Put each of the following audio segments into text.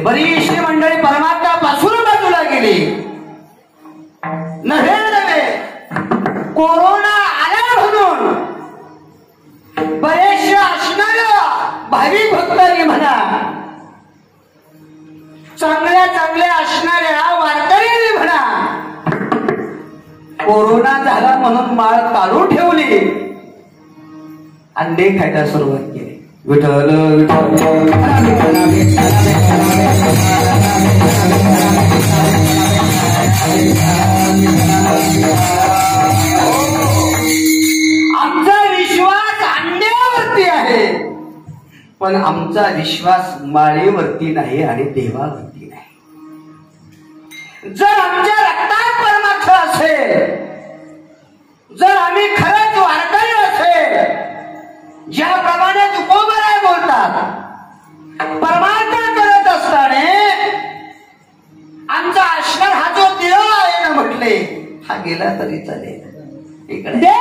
बरीचशी मंडळी परमात्म्यापासून बाजूला गेली. नव्हे कोरोना आला म्हणून बरेचसे असणाऱ्या भाविक भक्तांनी म्हणा, चांगल्या चांगल्या असणाऱ्या वारकऱ्यांनी म्हणा, कोरोना झाला म्हणून माळ काढून ठेवली, अंडे खायला सुरुवात केली. विठ्ठल विठ्ठल आमचा विश्वास अंड्यावरती आहे, पण आमचा विश्वास माळेवरती नाही आणि देवावरती नाही. जर आमच्या रक्तात परमार्थ असेल, जर आम्ही खरंच वारकरी असेल, ज्याप्रमाणे तुकोबराय बोलतात, परमार्थ करत असताना आमचा आश्रम हा जो देव आहे ना म्हटले, हा गेला तरी चालेल. इकडे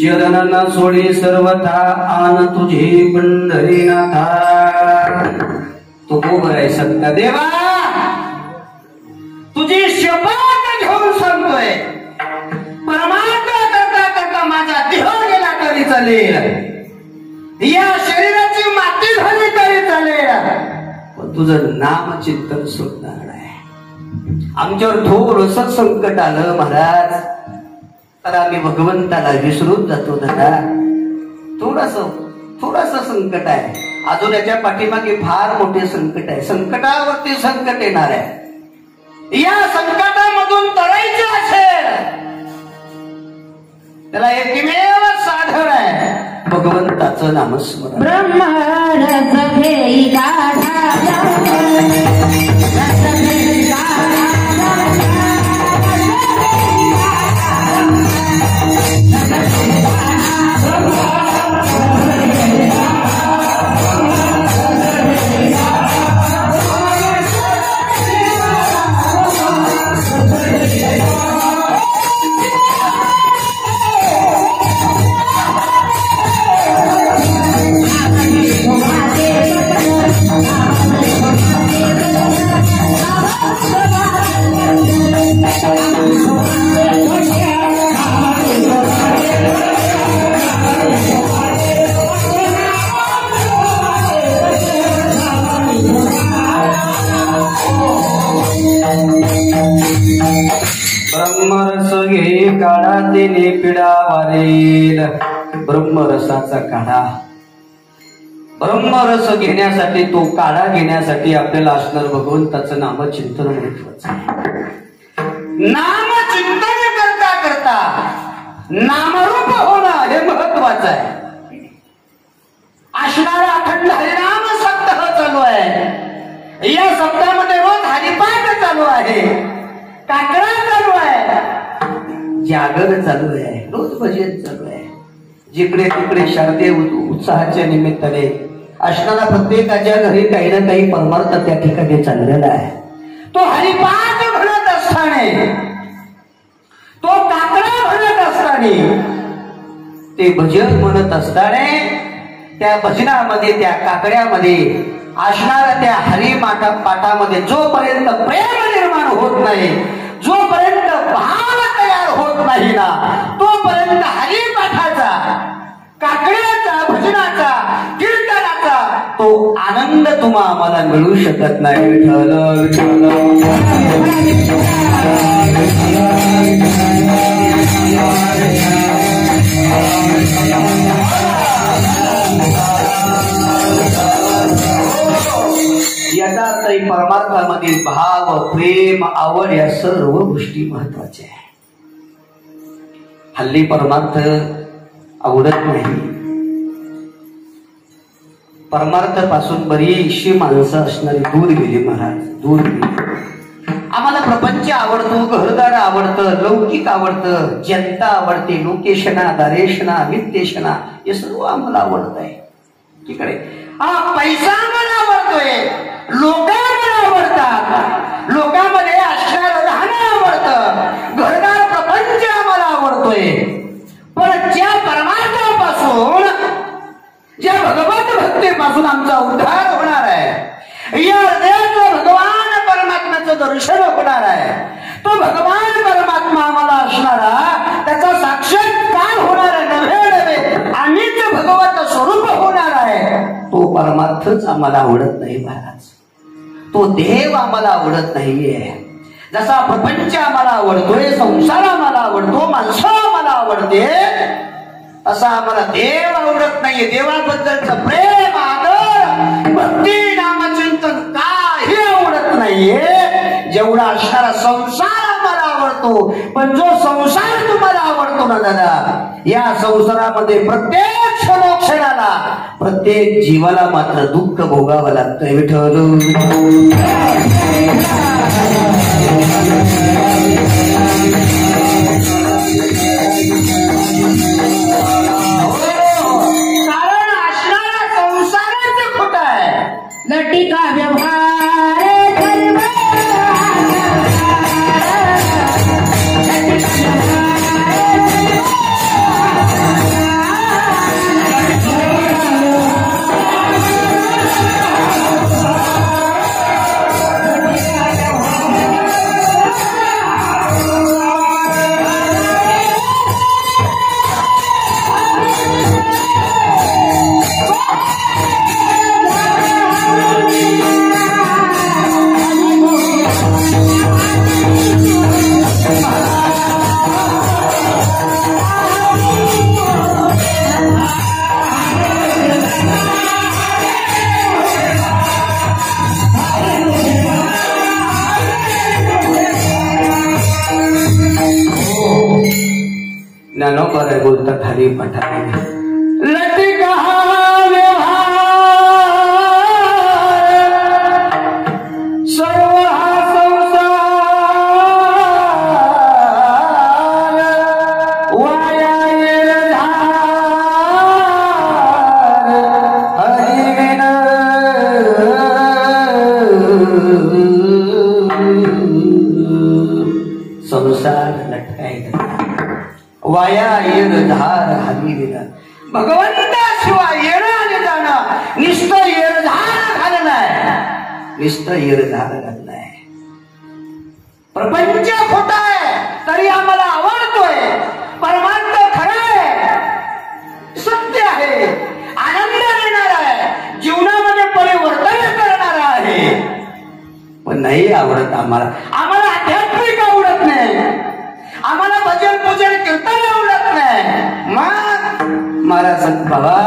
चरणन सोडी सर्वथा आन तुझे पंढरीनाथा. तो उभराय सत्ता देवा, तुझी शपथ घेऊन सांगतोय, परमात्मा करता करता माझा देह गेला तरी चालेल, या शरीराची माती झाली तरी चालेल, पण तुझं नाम चिंतन सुटणार नाही. आमच्यावर थोडस संकट आलं महाराज, तर आम्ही भगवंताला विसरून जातो. दादा थोडस संकट आहे, अजून याच्या पाठीमागे फार मोठे संकट आहे. संकटावरती संकट येणार आहे. या संकटामधून तरायचे असेल, त्याला एकमेव साधन आहे भगवंताचं नामस्मरण. ब्रह्मरस घेई गाढा ने पिडा वारेल. ब्रह्मरसाचा काढा. ब्रह्मरस घेण्यासाठी, तो काढा घेण्यासाठी आपल्याला असणार भगवंताचं नामचिंतन महत्वाचं आहे. नामचिंतन करता करता नामरूप होणं हे महत्वाचं आहे. असणारा अखंड हरिनाम सप्ताह चालू आहे. या सप्ताहामध्ये रोज हरिपाठ चालू आहे, काकडा चालू आहे, जागर चालू आहे, रोज भजन चालू आहे. जिकडे तिकडे शारदीय उत्साहाच्या निमित्ताने असणारा प्रत्येकाच्या घरी काही ना काही परमार्थ त्या ठिकाणी चाललेला आहे. तो हरिपाठ म्हणत असताना, तो काकडा म्हणत असताना, ते भजन म्हणत असताना, त्या भजनामध्ये, त्या काकड्यामध्ये असणाऱ्या त्या हरिमाठा पाठामध्ये जोपर्यंत प्रेम निर्माण होत नाही, जोपर्यंत भाव तयार होत नाही ना, तोपर्यंत हरिपाठाचा, काकड्याचा, भजनाचा, कीर्तनाचा तो आनंद तुम्हा आम्हाला मिळू शकत नाही. विठ्ठल याचा अर्थ परमार्थामधील भाव, प्रेम, आवड या सर्व गोष्टी महत्वाच्या आहे. हल्ली परमार्थ आवडत नाही. परमार्थापासून बरीचशी माणसं असणारी दूर गेली महाराज, दूर गेली. आम्हाला प्रपंच आवडतो, घरदार आवडतं, लौकिक आवडतं, जनता आवडते, लोकेशना, दारेशना, वित्तेशना हे सर्व आम्हाला आवडत आहे. तिकडे पैसा आम्हाला आवडतोय, लोक आम्हाला आवडतात, लोकांमध्ये असणारं राहणं आवडतं, घरदार प्रपंच आम्हाला आवडतोय. पण ज्या परमार्थापासून, ज्या भगवत भक्तीपासून आमचा उद्धार होणार आहे, या हृदयाचं भगवान परमात्म्याचं दर्शन होणार आहे, तो भगवान परमात्मा आम्हाला असणारा, त्याचा साक्षात्कार होणार आहे, नव्हे नव्हे आम्हीच भगवत स्वरूप होणार आहे. तो परमार्थच आम्हाला आवडत नाही महाराज. तो देव आम्हाला आवडत नाहीये. जसा प्रपंच आम्हाला आवडतोय, संसार आम्हाला आवडतो, माणसं आम्हाला आवडते, असा आम्हाला देव आवडत नाहीये. देवाबद्दलचं प्रेम, आदर, भक्ती, नामचिंतन काही आवडत नाहीये. जेवढा असणारा संसार आम्हाला आवडतो. पण जो संसार तुम्हाला आवडतो ना दादा, या संसारामध्ये प्रत्येक क्षणोक्षणाला, प्रत्येक जीवाला मात्र दुःख भोगावं लागतंय. विठ्ठल कारण असणारा संसाराचं खोट आहे. लटिका व्यवहार धर्म ज्ञानोबा बोलतात हरिपाठामध्ये, लटिका व्यवहार सर्व हा संसार वाया येणार हरिविन. संसार लटकाय वाया येर धार हरिविन. भगवंताशिवाय येणं आणि जाणं नुसतं येरधार घालणं आहे, नुसतं येरधार घालणं आहे. प्रपंच खोटा आहे तरी आम्हाला आवडतोय. परमार्थ खरं आहे, सत्य आहे, आनंद देणार आहे, जीवनामध्ये परिवर्तन करणार आहे. पण नाही आवडत आम्हाला. आम्हाला आध्यात्मिक आवडत नाही, आम्हाला भजन पूजन कीर्तन महाराज बाबा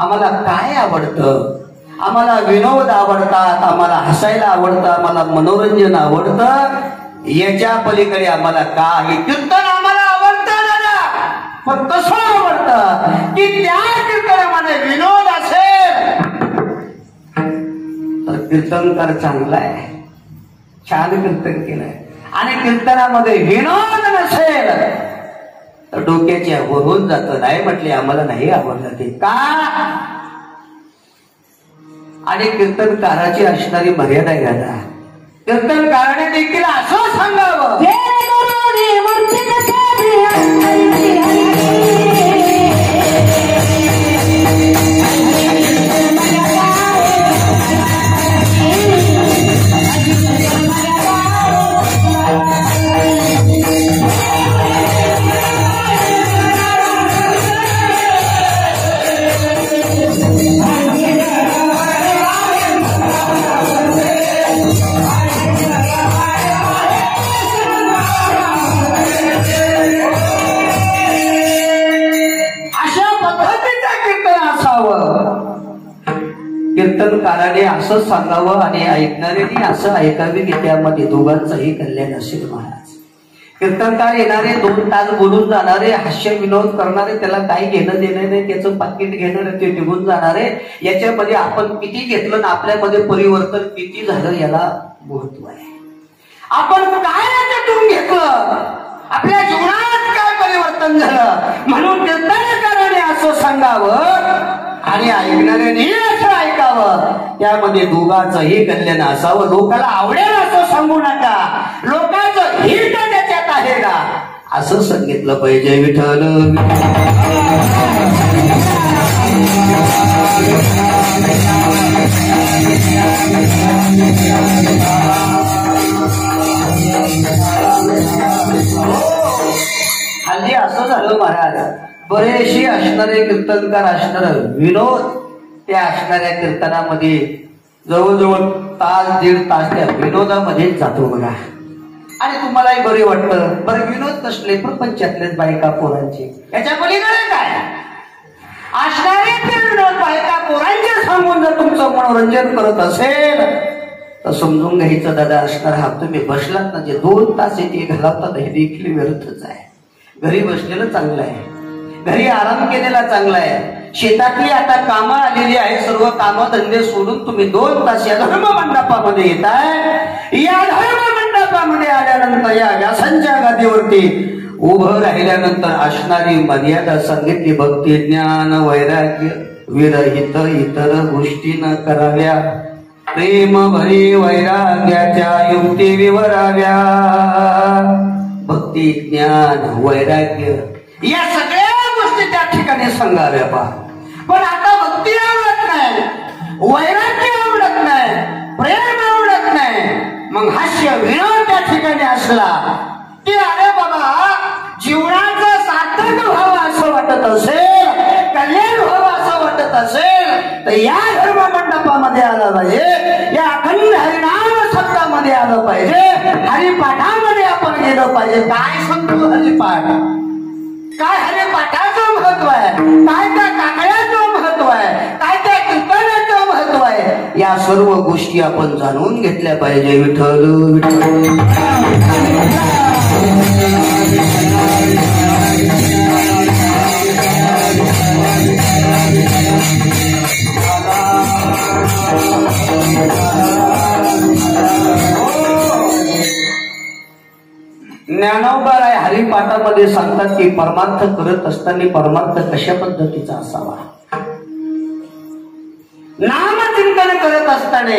आम्हाला काय आवडतं? आम्हाला विनोद आवडतात, आम्हाला हसायला आवडतं, आम्हाला मनोरंजन आवडतं. याच्या पलीकडे आम्हाला काही कीर्तन आम्हाला आवडतं दादा. पण कसं आवडतं की त्या कीर्तनामध्ये विनोद असेल तर कीर्तनकार चांगला आहे, छान कीर्तन केलंय. आणि कीर्तनामध्ये विनोद नसेल तर डोक्याच्या वरून जातं. नाही म्हटले आम्हाला नाही आवडलं ते का? आणि कीर्तनकाराची असणारी मर्यादा घ्यायला कीर्तनकाराने देखील असं सांगावं कीर्तनकाराने असं सांगावं आणि ऐकणाऱ्यांनी असं ऐकावे की त्यामध्ये दोघांचंही कल्याण असेल. महाराज कीर्तनकार येणारे 2 तास बोलून जाणारे, हास्य विनोद करणारे, त्याला काही घेणं देणं नाही, त्याचं पाकिट घेणार ते निघून जाणारे. याच्यामध्ये आपण किती घेतलं ना आपल्यामध्ये परिवर्तन किती झालं याला महत्व आहे. आपण काय याच्यातून घेतलं, आपल्या जीवनात काय परिवर्तन झालं, म्हणून कीर्तनकाराने असं सांगावं आणि ऐकणाऱ्यांनी असं ऐकावं. त्यामध्ये दोघांचंही कल्याण असावं. लोकाला आवडेल असं सांगू नका, लोकांचं हित त्याच्यात आहे का असं सांगितलं पाहिजे. विठ्ठल हल्ली असं झालं महाराज, बरेचसे असणारे कीर्तनकार असणार विनोद त्या असणाऱ्या कीर्तनामध्ये जवळजवळ 1.5 तास त्या विनोदामध्येच जातो बघा. आणि तुम्हालाही बरे वाटतं. बरं विनोद कसले? प्रपंचातलेच बायका पोरांचे. याच्या पलीकडे काय असणारे ते विनोद बायका पोरांचे सांगून जर तुमचं मनोरंजन करत असेल तर समजून घ्यायचं दादा असणार हा तुम्ही बसलात ना जे 2 तास येते घालवतात हे देखील व्यर्थच आहे. घरी बसलेलं चांगलं आहे, घरी आराम केलेला चांगला आहे. शेतातली आता कामं आलेली आहे, सर्व कामं धंदे सोडून तुम्ही 2 तास या धर्म मंडपामध्ये येताय. या धर्म मंडपामध्ये आल्यानंतर या व्यासांच्या गादीवरती उभं राहिल्यानंतर असणारी मर्यादा सांगितली. भक्ती ज्ञान वैराग्य विरहित इतर गोष्टी न कराव्या, प्रेम भरी वैराग्याच्या युक्ती विवराव्या. भक्ती ज्ञान वैराग्य या सगळ्या गोष्टी त्या ठिकाणी सांगाव्या पा. पण आता भक्ती आवडत नाही, वैराग्य आवडत नाही, प्रेम आवडत नाही. मग हास्य विनोद त्या ठिकाणी असला की अरे बाबा जीवनाचं सार्थक व्हावं असं वाटत असेल, कल्याण व्हावं असं वाटत असेल तर या धर्म मंडपामध्ये आलं पाहिजे, या अखंड हरिनाम सत्तामध्ये आलं पाहिजे, हरिपाठामध्ये आपण गेलं पाहिजे. काय सांगतो हरिपाठ, काय हरिपाठाचं महत्व आहे, काय त्या काकड्याचं महत्व आहे, काय त्या कीर्तनाचं महत्व आहे, या सर्व गोष्टी आपण जाणून घेतल्या पाहिजे. विठ्ठल विठ्ठल ज्ञानोबाराय हरिपाठामध्ये सांगतात की परमार्थ करत असताना परमार्थ कशा पद्धतीचा असावा. नामचिंतन करत असताना,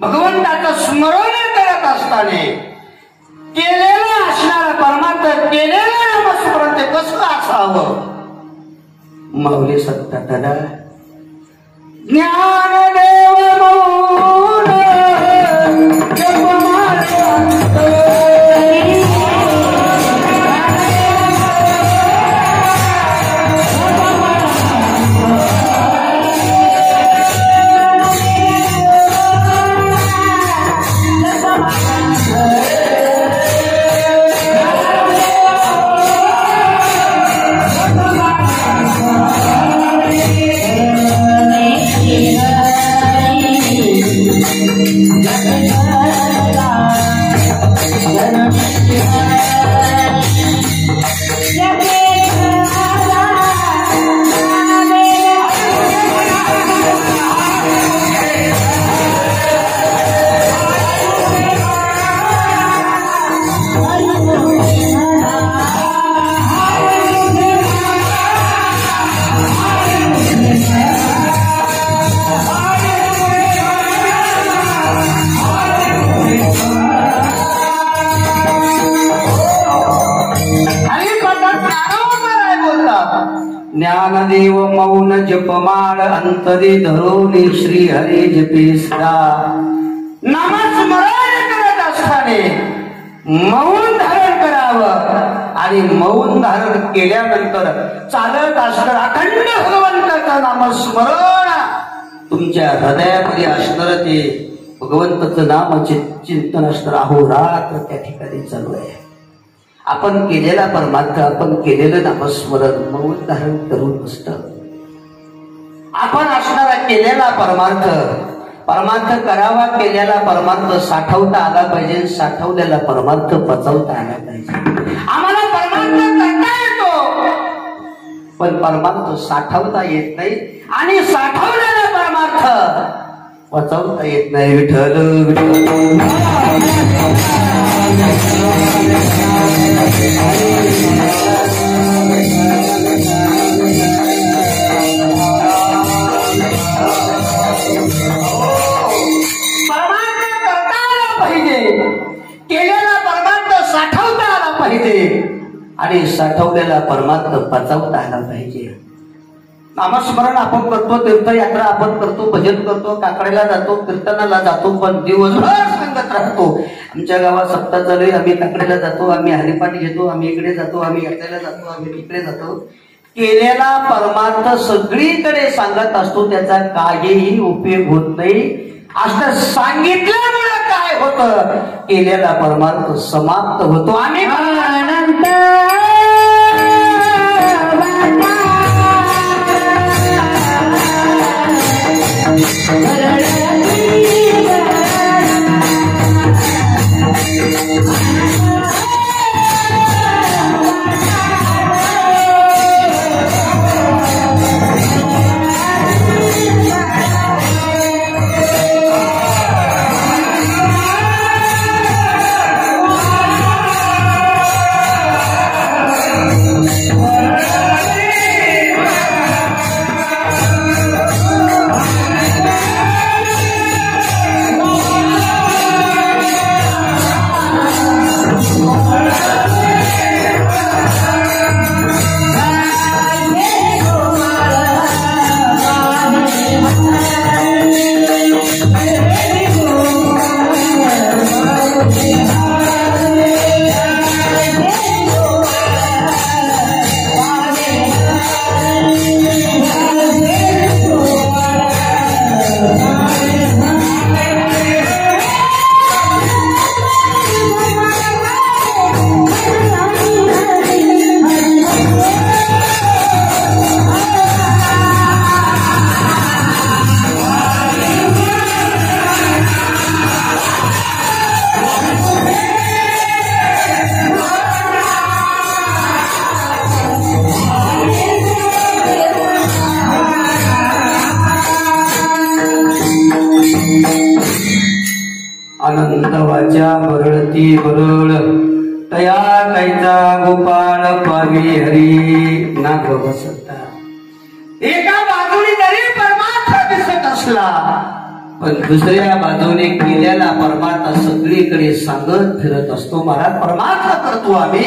भगवंताचं स्मरण करत असताना केलेलं असणारा परमार्थ, केलेलं नामस्मरण ते कसं असावं. माऊली सांगतात दादा ज्ञानदेव मौन महादेव मौन जपमाळ अंतरी धरून श्री हरी जपी सदा नामस्मरण करत असताना मौन धारण करावं आणि मौन धारण केल्यानंतर चालत असणार अखंड भगवंताचं नामस्मरण तुमच्या हृदयामध्ये असणार ते भगवंताचं नामाचे चिंतन असणार अहोरात्र त्या ठिकाणी चालू आहे. आपण केलेला परमार्थ आपण केलेलं नामस्मरण मौन धारण करून नसतं. आपण असणारा केलेला परमार्थ करावा केलेला परमार्थ साठवता आला पाहिजे. साठवलेला परमार्थ पचवता आला पाहिजे. आम्हाला परमार्थ करता येतो पण परमार्थ साठवता येत नाही आणि साठवलेला परमार्थ पचवता येत नाही. विठ्ठल विठ्ठल केलेला परमार्थ साठवता आला पाहिजे आणि साठवलेला परमार्थ पचवता आला पाहिजे. नामस्मरण आपण करतो, तीर्थयात्रा आपण करतो, भजन करतो, काकड्याला जातो, कीर्तनाला जातो, पण दिवसभर सांगत राहतो. आमच्या गावात सप्ताह चालू आहे, आम्ही काकड्याला जातो, आम्ही हरिपाठ घेतो, आम्ही इकडे जातो, आम्ही यात्रेला जातो, आम्ही तिकडे जातो. केलेला परमार्थ सगळीकडे सांगत असतो, त्याचा काहीही उपयोग होत नाही. असं सांगितल्यामुळे काय होतं, केलेला परमार्थ समाप्त होतो. आणि अनंत अनंतवाच्या बरळती बरळ तया कैचा गोपाळ पावी हरी नाग बसता. एका बाजूने जरी परमार्थ दिसत असला पण दुसऱ्या बाजूने केलेला परमार्थ सगळीकडे सांगत फिरत असतो. महाराज परमार्थ करतो आम्ही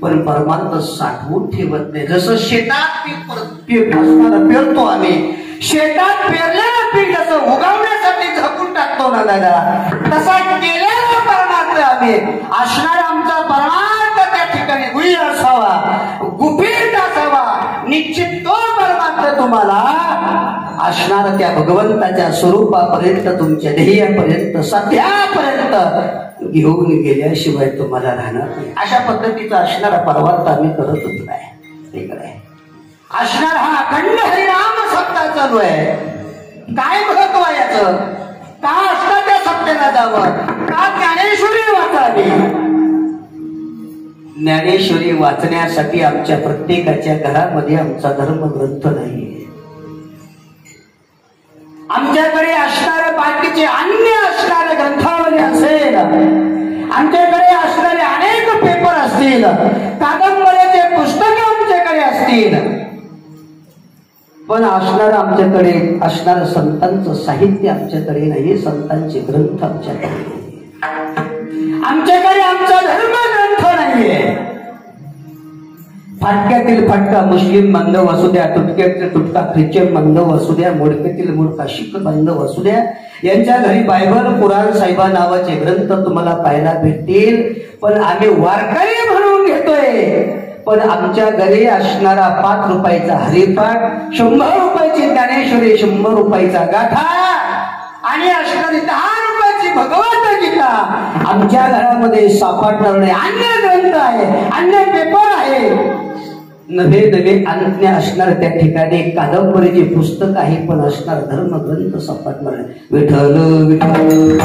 पण परमार्थ साठवून ठेवत नाही. जसं शेतात पीक पेरतो आम्ही, शेतात पेरलेलं पीक जसं उगवण्यासाठी झाकून टाकतो ना दादा, तसा केलेला परमार्थ आम्ही असणारा आमचा परमार्थ त्या ठिकाणी गुढी असावा, गुपित असावा. निश्चित तो परमार्थ तुम्हाला असणारा त्या भगवंताच्या स्वरूपापर्यंत, तुमच्या ध्येयापर्यंत, सध्यापर्यंत घेऊन गेल्याशिवाय तुम्हाला राहणार नाही. अशा पद्धतीचा असणारा परमार्थ आम्ही करतच नाही. असणार हा अखंड हरिनाम सप्ताह चालू आहे. काय महत्व आहे याचं? का असतं त्या सप्त्याला जावं? का ज्ञानेश्वरी वाचावी? ज्ञानेश्वरी वाचण्यासाठी आमच्या प्रत्येकाच्या घरामध्ये आमचा धर्मग्रंथ नाही. आमच्याकडे असणारे बाकीचे अन्य असणारे ग्रंथावली असेल, आमच्याकडे असणारे अनेक पेपर असतील, कादंबऱ्याचे पुस्तके आमच्याकडे असतील, पण असणार आमच्याकडे असणारं संतांचं साहित्य आमच्याकडे नाही. संतांचे ग्रंथ आमच्याकडे नाही. आमच्याकडे आमचा धर्मग्रंथ नाहीये. फाटक्यातील फाटका मुस्लिम बांधव असू द्या, तुटक्यातील तुटका ख्रिश्चन बांधव असू द्या, मोडक्यातील मोडका शीख बांधव असू द्या, यांच्या घरी बायबल पुराण साहिबा नावाचे ग्रंथ तुम्हाला पाहायला भेटतील. पण आम्ही वारकरी म्हणून घेतोय, पण आमच्या घरी असणारा 5 रुपयाचा हरिपाठ, 100 रुपयाची ज्ञानेश्वरी, 100 रुपयाचा गाथा आणि असणारी 10 रुपयाची भगवद्गीता आमच्या घरामध्ये सापडणार नाही. अन्य ग्रंथ आहे, अन्य पेपर आहे, नवे नवे अन्य असणार त्या ठिकाणी कादंबरीचे पुस्तक आहे, पण असणार धर्मग्रंथ सापडणार नाही. विठ्ठल विठ्ठल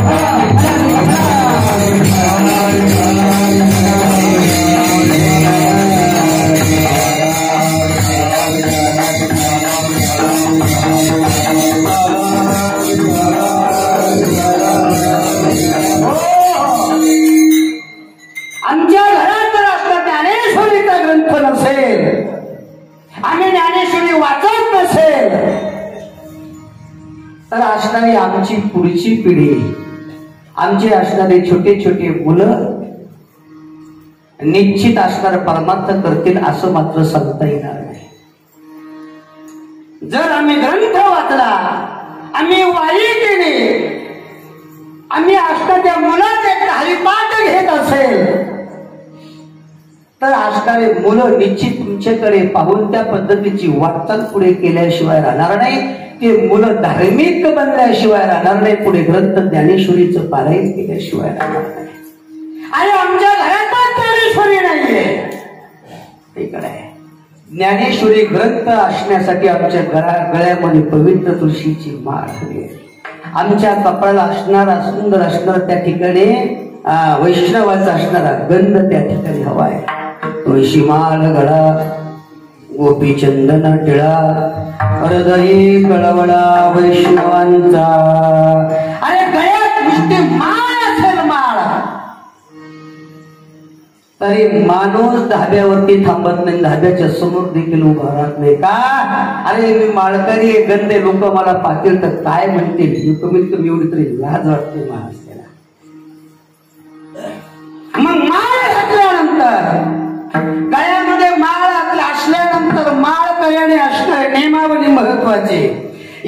आमच्या घरात जर असला ज्ञानेश्वरीचा ग्रंथ नसेल, आम्ही ज्ञानेश्वरी वाचत नसेल, तर असणारी आमची पुढची पिढी, आमचे असणारे छोटे छोटे मुलं निश्चित असणार परमार्थ करतील असं मात्र सांगता येणार नाही. जर आम्ही ग्रंथ वाचला, आम्ही वारी केली, आम्ही असता त्या मुलाचे हरिपाठ घेत असेल, तर असणारे मुलं निश्चित तुमच्याकडे पाहून त्या पद्धतीची वाटचाल पुढे केल्याशिवाय राहणार नाही. ते मुलं धार्मिक बनल्याशिवाय राहणार नाही, पुढे ग्रंथ ज्ञानेश्वरीचं पारायण केल्याशिवाय राहणार नाही. आणि आमच्या घरातच ज्ञानेश्वरी नाहीये, इकडे ज्ञानेश्वरी ग्रंथ असण्यासाठी आमच्या गळ्यामध्ये पवित्र तुळशीची माळ हवी आहे. आमच्या कपाळाला असणारा सुंदर असणारा त्या ठिकाणी वैष्णवाचा असणारा गंध त्या ठिकाणी हवा आहे. तुळशी माळ गळा, गोपी चंदन टिळा, हृदयी कळवळा वैष्णवांचा. अरे गळ्यात नुसती माळ असेल, माळ, तरी माणूस धाब्यावरती थांबत नाही, धाब्याच्या समोर देखील उभा राहत नाही. का? अरे मी माळकरी गंदे लोक मला पाहतील तर काय म्हणतील, कमीत कमी एवढी तरी लाज वाटते महाराष्ट्राला. मग माळ घातल्यानंतर, गळ्यामध्ये माळ असल्यानंतर माळ कल्याने असणं नियमावली महत्वाची.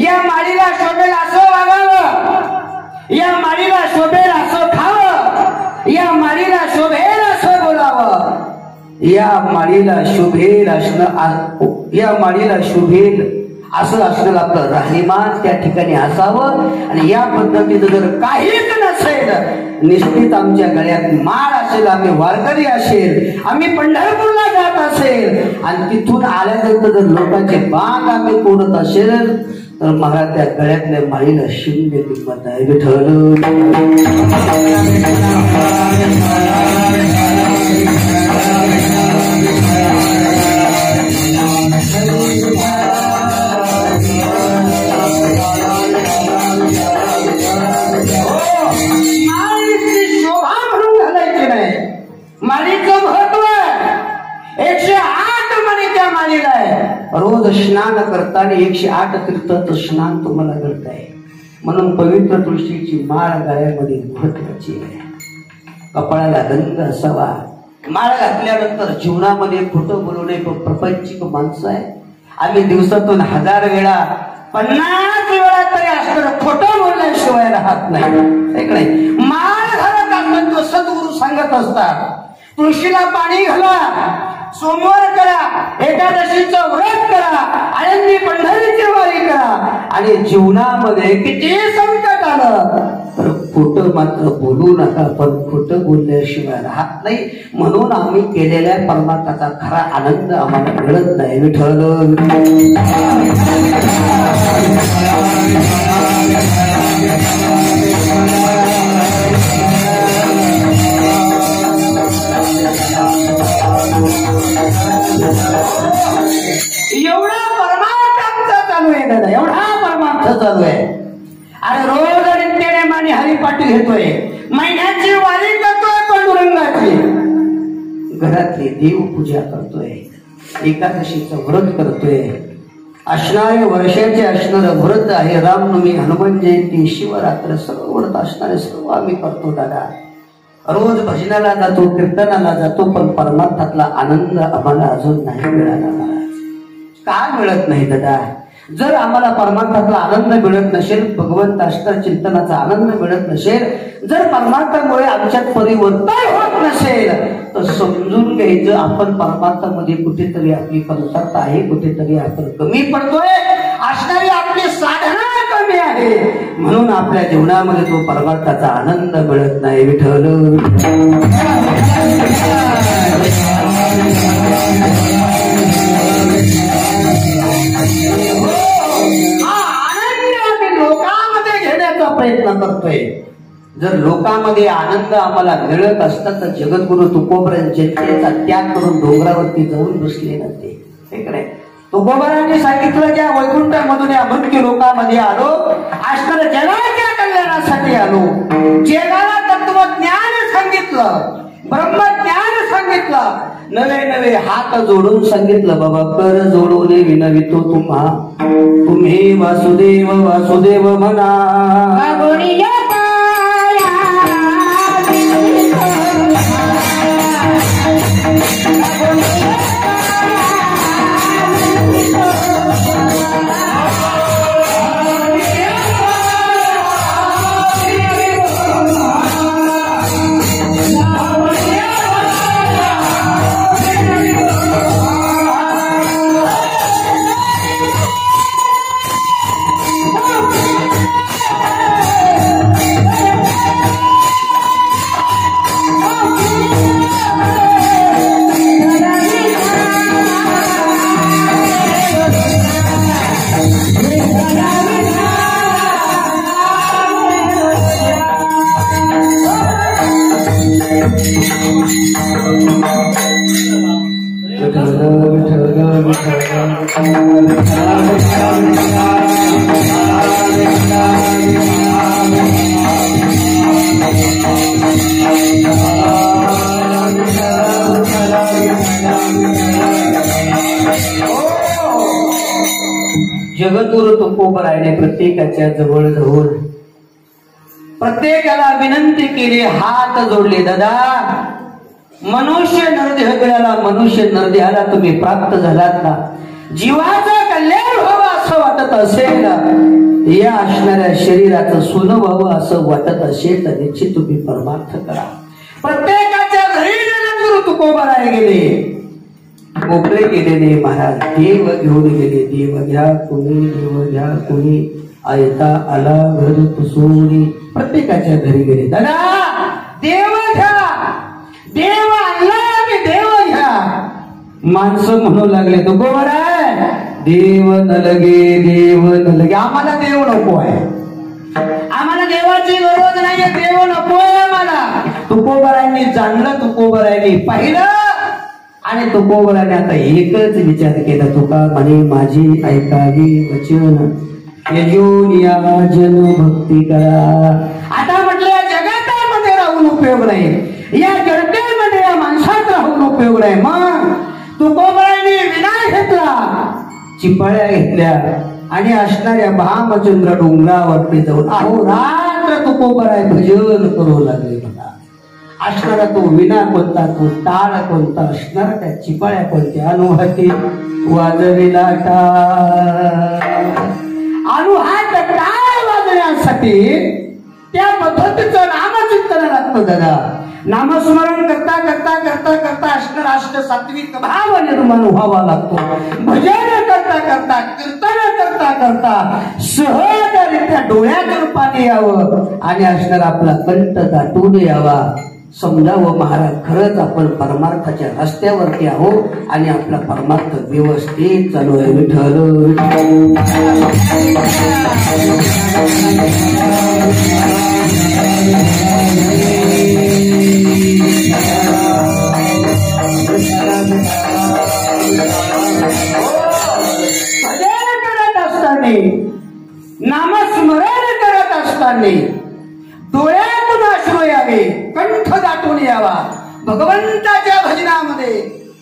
या माळीला शोभेल असं वागावं, या माळीला शोभेल असं खावं, या माळीला शोभेल असं बोलावं, या माळीला शोभेल असणं, या माळीला शोभेल असं असणं आपलं राहणीमान त्या ठिकाणी असावं. आणि या पद्धतीचं जर काहीच नसेल, निश्चित आमच्या गळ्यात माळ असेल, आम्ही वारकरी असेल, आम्ही पंढरपूरला जात असेल आणि तिथून आल्यानंतर जर लोकांचे बाग आम्ही तोडत असेल, तर महाराज त्या गळ्यातल्या माळीला शिंदे किंमत आहे. विठ्ठल शोभा म्हणून घालायची नाही. माळीचं महत्व 108 मणी त्या माळीला आहे. रोज स्नान करताना 108 तीर्थाचं स्नान तुम्हाला करता आहे. म्हणून पवित्र तुळशीची माळ गळ्यामध्ये महत्वाची आहे. कपाळाला गंध असावा. माळ घातल्यानंतर जीवनामध्ये खोटं बोलू नये. प्रपंचिक माणसं आहे आम्ही, दिवसातून 1000 वेळा 50 वेळा तरी असतं खोटं बोलल्याशिवाय राहत नाही. एक नाही माळ घालत असताना तो सद्गुरू सांगत असतात, तुळशीला पाणी घाला, सोमवार करा, एकादशीचं व्रत करा, आळंदी पंढरीची वारी करा. आणि जीवनामध्ये किती संकट आलं तर खोटं मात्र बोलू नका. पण खोटं बोलल्याशिवाय राहत नाही. म्हणून आम्ही केलेल्या परमार्थाचा खरा आनंद आम्हाला मिळत नाही. विठ्ठल एवढा परमार्थ आमचा चालू आहे दादा, एवढा परमार्थ चालू आहे. आणि रोज नित्यनेमाने हरिपाठ घेतोय, महिन्याची वारी करतोय, पांडुरंगाची घरातली देवपूजा करतोय, एकादशीचं व्रत करतोय. असणारे वर्षाचे असणारं व्रत आहे रामनवमी, हनुमान जयंती, शिवरात्र, सर्व व्रत असणारे सर्व आम्ही करतो दादा. रोज भजनाला जातो, कीर्तनाला जातो, पण परमार्थातला आनंद आम्हाला अजून नाही मिळाला महाराज. का मिळत नाही दादा? जर आम्हाला परमार्थातला आनंद मिळत नसेल, भगवंत अष्टर चिंतनाचा आनंद मिळत नसेल, जर परमार्थामुळे आमच्यात परिवर्तन होत नसेल, तर समजून घ्यायचं आपण परमार्थामध्ये कुठेतरी आपली कमतरता आहे, कुठेतरी आपण कमी पडतोय, असणारी आपली साधना कमी आहे, म्हणून आपल्या जीवनामध्ये तो परमार्थाचा आनंद मिळत नाही. विठ्ठल लोकांमध्ये घेण्याचा प्रयत्न करतोय. जर लोकांमध्ये आनंद आम्हाला मिळत असता तर जगद्गुरु तुकोबराय जनतेचा त्याग करून डोंगरावरती जाऊन बसले नसते. तुकोबरायांनी सांगितलं की वैकुंठामधून या मुख्य लोकांमध्ये आलो, असणाऱ्या जगाच्या कल्याणासाठी आलो. जगाला तत्वज्ञान सांगितलं, ब्रह्मज्ञान सांगितलं, नवे नवे हात जोडून सांगितलं, बाबा कर जोडून विनवितो तुम्ही वासुदेव वासुदेव म्हणा. जगद्गुरु तुकोबरायाने प्रत्येकाच्या जवळ जाऊन प्रत्येकाला विनंती केली, हात जोडले. दादा, मनुष्य नरदेहाला मनुष्य नरदेहाला तुम्ही प्राप्त झालात ना, जीवाचं कल्याण व्हावं असं वाटत असेल, या असणाऱ्या शरीराचं सोनं व्हावं असं वाटत असेल तर निश्चित तुम्ही परमार्थ करा. प्रत्येकाच्या घरी जगद्गुरु तुकोबराय गेले, मोकळे गेलेले महाराज देव घेऊन गेले. देव घ्या कोणी, देव घ्या कोणी, आयता आला घर पुसून प्रत्येकाच्या घरी गेले. दादा, देव घ्या, देव आणला आणि देव घ्या. माणसं म्हणू लागले, तुकोबराय देव न लगे, देव न लगे. आम्हाला देव नको आहे, आम्हाला देवाची गरज नाहीये, देव नकोय आम्हाला. तुकोबरायांनी जाणलं, तुकोबरायांनी पाहिलं, आणि तुकोबराने आता एकच विचार केला, तुका म्हणे माझी ऐकावी वचन, यजून या जन भक्ती करा. आता म्हटलं या जगामध्ये राहून उपयोग नाही, या जनतेमध्ये या माणसात राहून उपयोग नाही. मग तुकोबराने विना घेतला, चिपाळ्या घेतल्या आणि असणाऱ्या भामचंद्र डोंगरावरती जाऊन अहोरात्र तुकोबराय भजन करू लागले. असणारा तो विना कोणता, तो टाळ कोणता, असणारा त्या चिपाळ्या कोणत्या, अनुहाती वाजविला टाळ. अनुहात टाळ वाजवण्यासाठी त्या पद्धतीचं नामचिंतन लागतं. दादा, नामस्मरण करता करता करता करता असणारा अष्ट सात्विक भाव निर्माण व्हावा लागतो. भजन करता करता, कीर्तन करता करता सहजरित्या डोळ्यातून पाणी यावं आणि असणारा आपला कंठ दाटून यावा. समजावं महाराज, खरंच आपण परमार्थाच्या रस्त्यावरती आहोत आणि आपला परमार्थ व्यवस्थित चालू आहे. विठ्ठल भजन करत असताना, नामस्मरण करत असताना डोळ्यातून अश्रू यावे, कंठ दाटून यावा. भगवंताच्या भजनामध्ये,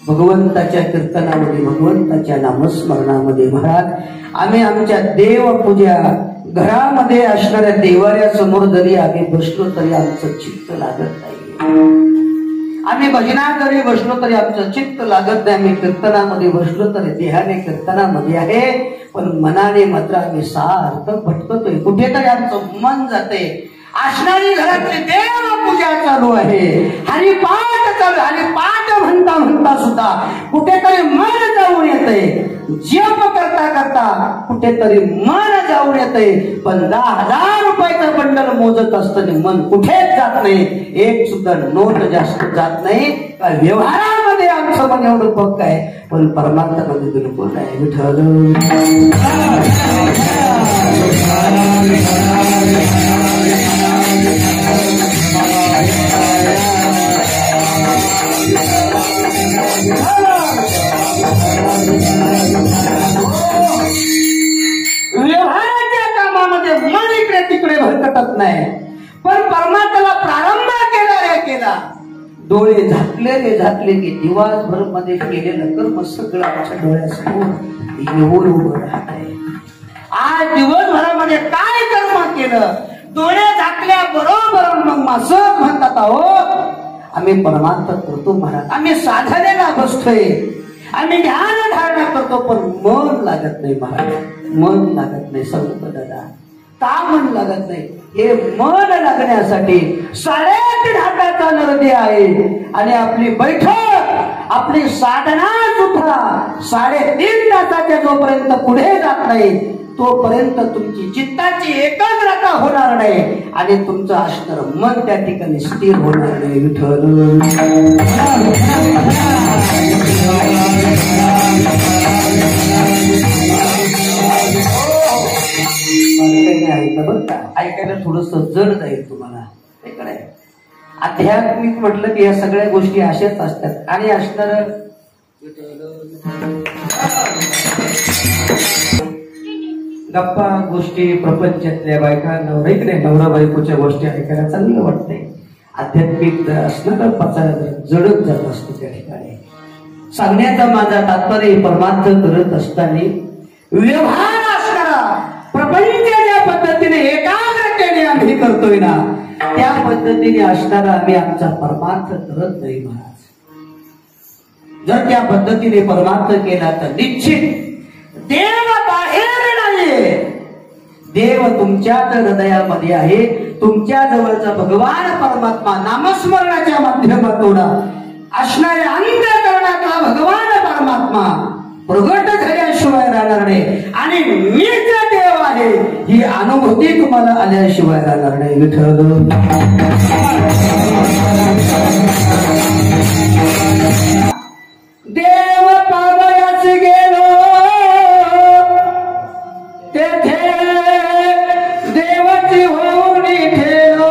भगवंताच्या कीर्तनामध्ये, भगवंताच्या नामस्मरणामध्ये महाराज आम्ही आमच्या देवपूजा घरामध्ये असणाऱ्या देवाऱ्यासमोर जरी आम्ही बसलो तरी आमचं चित्त लागत नाही. आम्ही भजनाकडे बसलो तरी आमचं चित्त लागत नाही. आम्ही कीर्तनामध्ये बसलो तरी देहाने कीर्तनामध्ये आहे, पण मनाने मात्र आम्ही सारखं भटकतोय. कुठेतरी आमचं मन जाते. असणारी घरातली देव पूजा चालू आहे, हरिपाठ चालू, हरिपाठ म्हणता म्हणता सुद्धा कुठेतरी मन जाऊन येते. जप करता करता कुठेतरी मन जाऊन येते. पण 10,000 रुपयाचं बंडल मोजत असताना मन कुठेच जात नाही. एक सुद्धा नोट जास्त जात नाही. व्यवहारामध्ये आमचं मन एवढं पक्क आहे, पण परमार्थामध्ये बिलकुल नाही. विठ्ठल व्यवहाराच्या कामामध्ये मन इकडे तिकडे भरकटत नाही, पण परमात्म्याला प्रारंभ केला. डोळे झाकले की दिवसभर मध्ये केलेलं कर्म सगळं आमच्या डोळ्यासमोर येऊन उभं राहतंय. आज दिवसभरामध्ये काय कर्म केलं, डोळे झाकल्या बरोबर मग असं म्हणतात, अहो आम्ही परमार्थ करतो महाराज, आम्ही साधनेला बसतोय, आम्ही ध्यान धारणा करतो, पण मन लागत नाही महाराज, मन लागत नाही. सांगतो दादा, का मन लागत नाही? हे मन लागण्यासाठी 8.5 हाताचा नरदे आहे, आणि आपली बैठक, आपली साधना सुद्धा 3.5 तासाच्या जोपर्यंत पुढे जात नाही तोपर्यंत तुमची चित्ताची एकाग्रता होणार नाही, आणि तुमचं असणार मन त्या ठिकाणी स्थिर होणार नाही. विठ्ठल बरं का, ऐकायला थोडस जड जाईल तुम्हाला. इकडे आध्यात्मिक म्हटलं की या सगळ्या गोष्टी अशाच असतात, आणि असणार गप्पा गोष्टी प्रपंचातल्या बायकांना इकडे नवरा बायकोच्या गोष्टी ऐकायला चांगलं वाटतंय. आध्यात्मिक असणं तर पचायला जडत जात असतो त्या ठिकाणी. सांगण्याचा माझा तात्पर्य परमार्थ करत असताना व्यवहार असणारा प्रपंच ज्या पद्धतीने एकाग्रतेने आम्ही करतोय ना, त्या पद्धतीने असणारा आम्ही आमचा परमार्थ करत नाही महाराज. जर त्या पद्धतीने परमार्थ केला तर निश्चित देव बाहेर नाहीये, देव तुमच्याच हृदयामध्ये आहे. तुमच्या जवळचा भगवान परमात्मा नामस्मरणाच्या माध्यमातून असणाऱ्या अंतःकरणातला भगवान परमात्मा प्रगट झाल्याशिवाय राहणार नाही, आणि मीच देव आहे ही अनुभूती तुम्हाला आल्याशिवाय राहणार नाही. विठ्ठल देव पावयास गेलो तेथे देवाची होऊन ठेलो.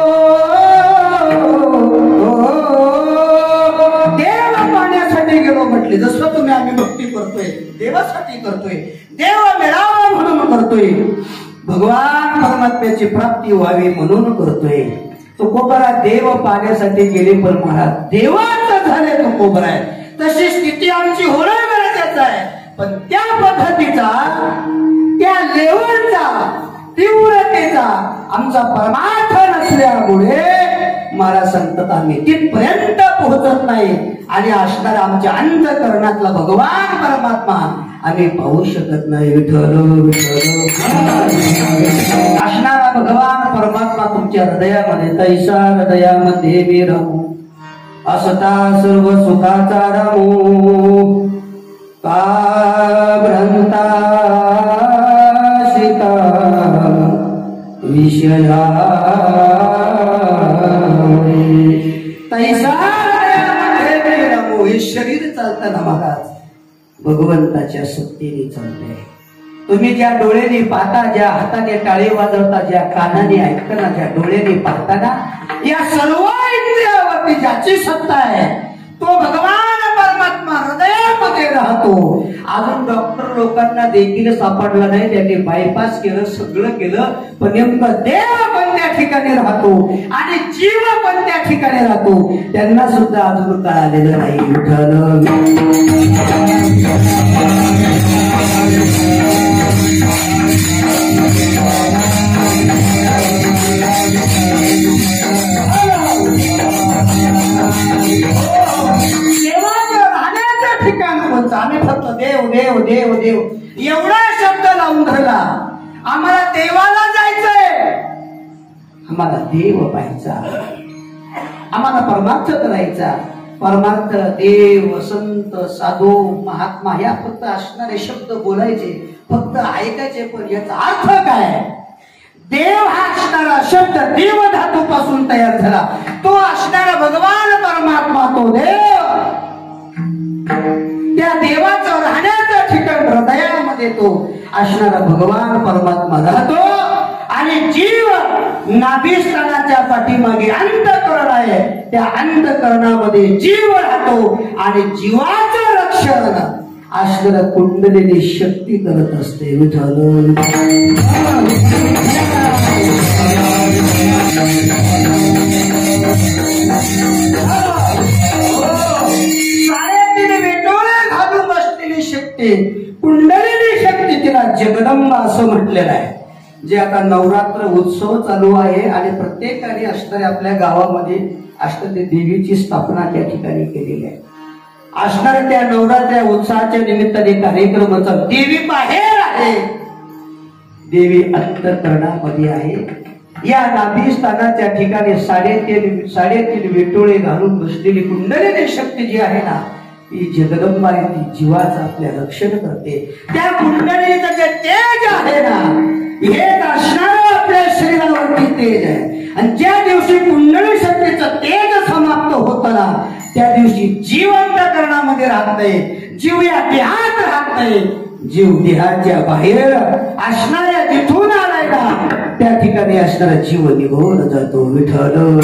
देव पाहण्यासाठी गेलो म्हटले, जसं तुम्ही आम्ही भक्ती करतोय देवासाठी करतोय, देव मिळावा म्हणून करतोय, भगवान परमात्म्याची प्राप्ती व्हावी म्हणून करतोय. तो कोबरा देव पाहण्यासाठी गेले, पण महाराज देवाचं झाले तो कोबरा आहे. तशी स्थिती आमची होणं गरजेचं आहे, पण त्या पद्धतीचा, त्या लेवलचा, तीव्रतेचा आमचा परमार्थ नसल्यामुळे महाराज सांगतात आम्ही तिथपर्यंत पोहोचत नाही, आणि असणारा आमच्या अंतःकरणातला भगवान परमात्मा आम्ही पाहू शकत नाही. विठ्ठल असणारा भगवान परमात्मा तुमच्या हृदयामध्ये, तैसा हृदयामध्ये मी राहू, असता सर्व सुखाचा राहू, का भ्रंता सीता विषया तैसा हे शरीर चालताना महाराज भगवंताच्या सत्तेने चालते. तुम्ही ज्या डोळ्याने पाहता, ज्या हाताने टाळी वाजवता, ज्या कानाने ऐकताना, ज्या डोळ्याने पाहताना, या सर्व इंद्रियावरती ज्याची सत्ता आहे तो भगवान परमात्मा हृदयामध्ये राहतो. अजून डॉक्टर लोकांना देखील सापडला नाही, त्यांनी बायपास केलं, सगळं केलं, पण नेमकं देव पण त्या ठिकाणी राहतो आणि जीव पण त्या ठिकाणी राहतो. त्यांना सुद्धा अजून कळालेलं नाही. विठ्ठल आम्हाला देव पाहायचा, आम्हाला परमार्थ करायचा. परमार्थ देव, संत, साधू, महात्मा या फक्त असणारे शब्द बोलायचे, फक्त ऐकायचे. पण याचा अर्थ काय? देव हा असणारा शब्द देव धातूपासून तयार झाला. तो असणारा भगवान परमात्मा, तो देव, त्या देवाचं राहण्याचं ठिकाण हृदयामध्ये तो असणारा भगवान परमात्मा राहतो. आणि जीव नाभिस्थानाच्या पाठीमागे अंतःकरण आहे, त्या अंतःकरणामध्ये जीव राहतो. आणि जीवाचं रक्षण असणारा कुंडलिनी शक्ती करत असते. विठ्ठल साडेतीन वेटोळे घालून बसलेली शक्ती, कुंडलिनी शक्ती, तिला जगदंबा असं म्हटलेलं आहे. जे आता नवरात्र उत्सव चालू आहे आणि प्रत्येकाने असणाऱ्या आपल्या गावामध्ये असणाऱ्या देवीची स्थापना त्या ठिकाणी केलेली आहे. असणाऱ्या त्या नवरात्र उत्सवाच्या निमित्ताने कार्यक्रमाचा देवी बाहेर आहे, देवी अंतःकरणामध्ये आहे. या नाभिस्थानाच्या ठिकाणी साडेतीन वेटोळे घालून बसलेली कुंडलिनी शक्ती जी आहे ना, ती जगदंबा आहे. ती जीवाचं आपल्या रक्षण करते. त्या कुंडलिनीचं जे तेज आहे ना, हे असणारं आपल्या शरीरावरती तेज आहे. आणि ज्या दिवशी कुंडली शक्तीचं तेज समाप्त होतं ना, त्या दिवशी जीव अंतःकरणामध्ये राहत नाही, जीव या देहात राहत नाही. जीव देहाच्या बाहेर असणाऱ्या जिथून आलाय ना, त्या ठिकाणी असणारा जीव निघून जातो. विठ्ठल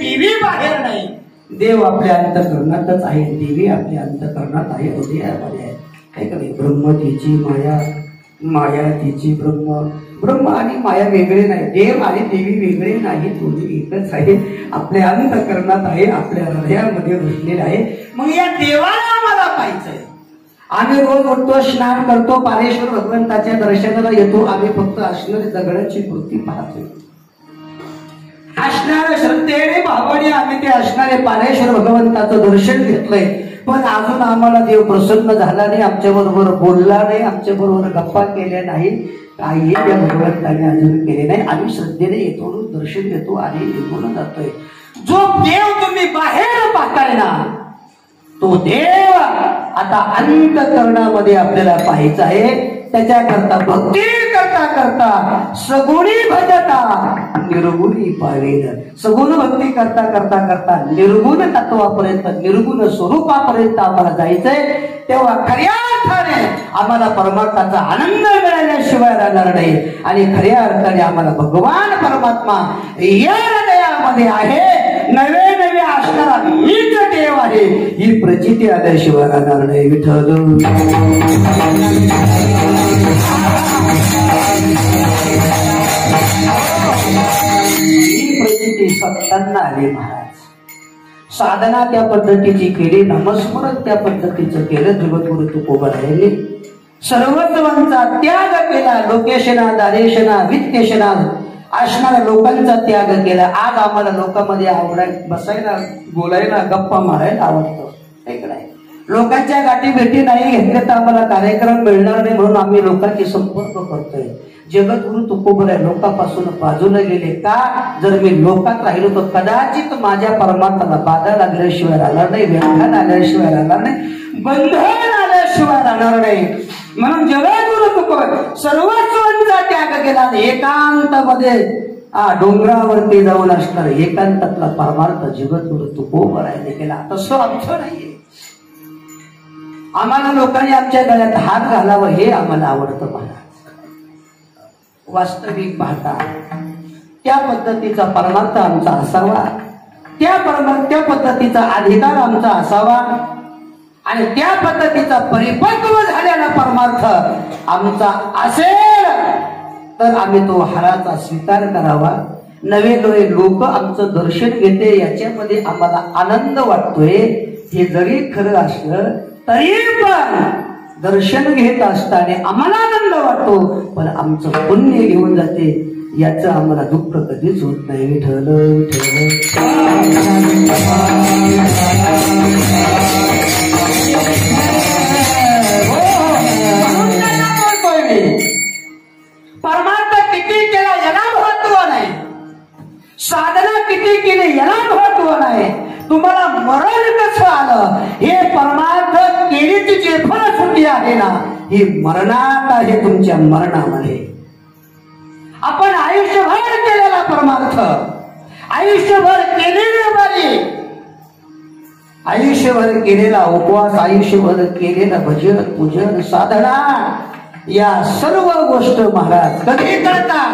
देवी बाहेर नाही, देव आपल्या अंतःकरणातच आहे, देवी आपल्या अंतःकरणात आहे, हृदयामध्ये आहे. काय करे? ब्रह्म तिची माया, माया तिची ब्रह्म. ब्रह्म आणि माया वेगळे नाही, देव आणि देवी वेगळे नाही, दोन्ही एकच आहे. आपल्या अंतःकरणात आहे, आपल्या हृदयामध्ये रुजलेला आहे. मग या देवाला आम्हाला पाहायचंय. आम्ही रोज उठतो, स्नान करतो, पारेश्वर भगवंताच्या दर्शनाला येतो. आम्ही फक्त असणारी दगडाची कृती पाहतोय. असणाऱ्या श्रद्धेने भावाने आम्ही ते असणारे पारेश्वर भगवंताचं दर्शन घेतलंय. पण अजून आम्हाला देव प्रसन्न झाला नाही, आमच्या बरोबर बोलला नाही, आमच्या बरोबर गप्पा केल्या नाही, काही त्या भगवंताने अजून केले नाही. आम्ही श्रद्धेने येतो, दर्शन घेतो आणि निघून जातोय. जो देव तुम्ही बाहेर पाहताय ना, तो देव आता अंतःकरणामध्ये आपल्याला पाहायचा आहे. त्याच्याकरता भक्ती करता करता सगुणी भजता निर्गुणी पावेल. सगुण भक्ती करता करता करता निर्गुण तत्वापर्यंत, निर्गुण स्वरूपापर्यंत आम्हाला जायचंय. तेव्हा खऱ्या अर्थाने आम्हाला परमार्थाचा आनंद मिळाल्याशिवाय राहणार नाही. आणि खऱ्या अर्थाने आम्हाला भगवान परमात्मा या हृदयामध्ये आहे, नवे नवे असणारा मीच देव आहे, ही प्रचिती आल्याशिवाय राहणार नाही. विठ्ठल ही प्रचिती सत्तांना आली. महाराज साधना त्या पद्धतीची केली, नामस्मरण त्या पद्धतीचं केलं. जगद्गुरु तुकोबारायांनी सर्वत्वांचा त्याग केला. लोकेशना, दारेशना, वित्तेशना असणाऱ्या लोकांचा त्याग केला. आज आम्हाला लोकांमध्ये आवडायला, बसायला, बोलायला, गप्पा मारायला आवडतं. नाही, लोकांच्या गाठी भेटी नाही घेतल्या तर आम्हाला कार्यक्रम मिळणार नाही, म्हणून आम्ही लोकांशी संपर्क करतोय. जगद्गुरु तुकोबरा लोकांपासून बाजूला गेले का? जर मी लोकात राहिलो तर कदाचित माझ्या परमार्थाला बाधा लागल्याशिवाय राहणार नाही, व्याख्यान आल्याशिवाय राहणार नाही, बंधन आल्याशिवाय राहणार नाही. म्हणून जगद्गुरु तुकोबरा सर्वस्वांचा त्याग केला. एकांतामध्ये डोंगरावरती जाऊन असणार एकांतातला परमार्थ जगद्गुरु तुकोबराने केला. तसं आमचं नाहीये. आम्हाला लोकांनी आमच्या गळ्यात हात घालावं हे आम्हाला आवडतं. महाराज वास्तविक पाहता त्या पद्धतीचा परमार्थ आमचा असावा, त्या पद्धतीचा अधिकार आमचा असावा आणि त्या पद्धतीचा परिपक्व झालेला परमार्थ आमचा असेल तर आम्ही तो हाराचा स्वीकार करावा. नवे नवे लोक आमचं दर्शन घेते याच्यामध्ये आम्हाला आनंद वाटतोय. हे जरी खरं असलं तरी पण दर्शन घेत असताना आम्हाला आनंद वाटतो, पण आमचं पुण्य घेऊन जाते. याचं आम्हाला दुःख कधीच होत नाही. विठ्ठल बोलतोय मी. परमात्मा किती केला याला महत्व नाही, साधना किती केली याला महत्व नाही, तुम्हाला मरण कसं आलं हे परमार्थ केलीची जे फलश्रुती आहे ना ही मरणात आहे. तुमच्या मरणामध्ये आपण आयुष्यभर केलेला परमार्थ, आयुष्यभर केलेली बरी, आयुष्यभर केलेला उपवास, आयुष्यभर केलेलं भजन पूजन साधना या सर्व गोष्ट महाराज कधी करतात.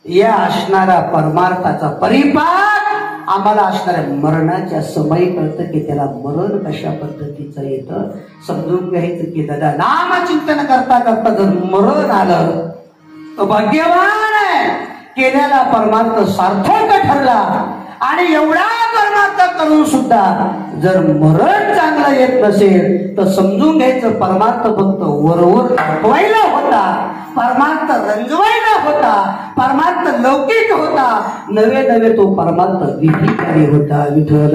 या असणारा परमार्थाचा परिपाक आम्हाला असणाऱ्या मरणाच्या समयी कळतं की त्याला मरण कशा पद्धतीचं येतं. समजून घ्यायचं की दादा नामचिंतन करता करता जर मरण आलं तो भाग्यवान आहे. केलेला परमार्थ सार्थक ठरला. आणि एवढा परमार्थ करून सुद्धा जर मरण चांगलं येत नसेल तर समजून घ्यायचं परमार्थ फक्त वरवर दाखवायला होता, परमार्थ रंजवायला होता, परमार्थ लौकिक होता, नवे नवे तो परमार्थ विधिकारी होता. विठ्ठल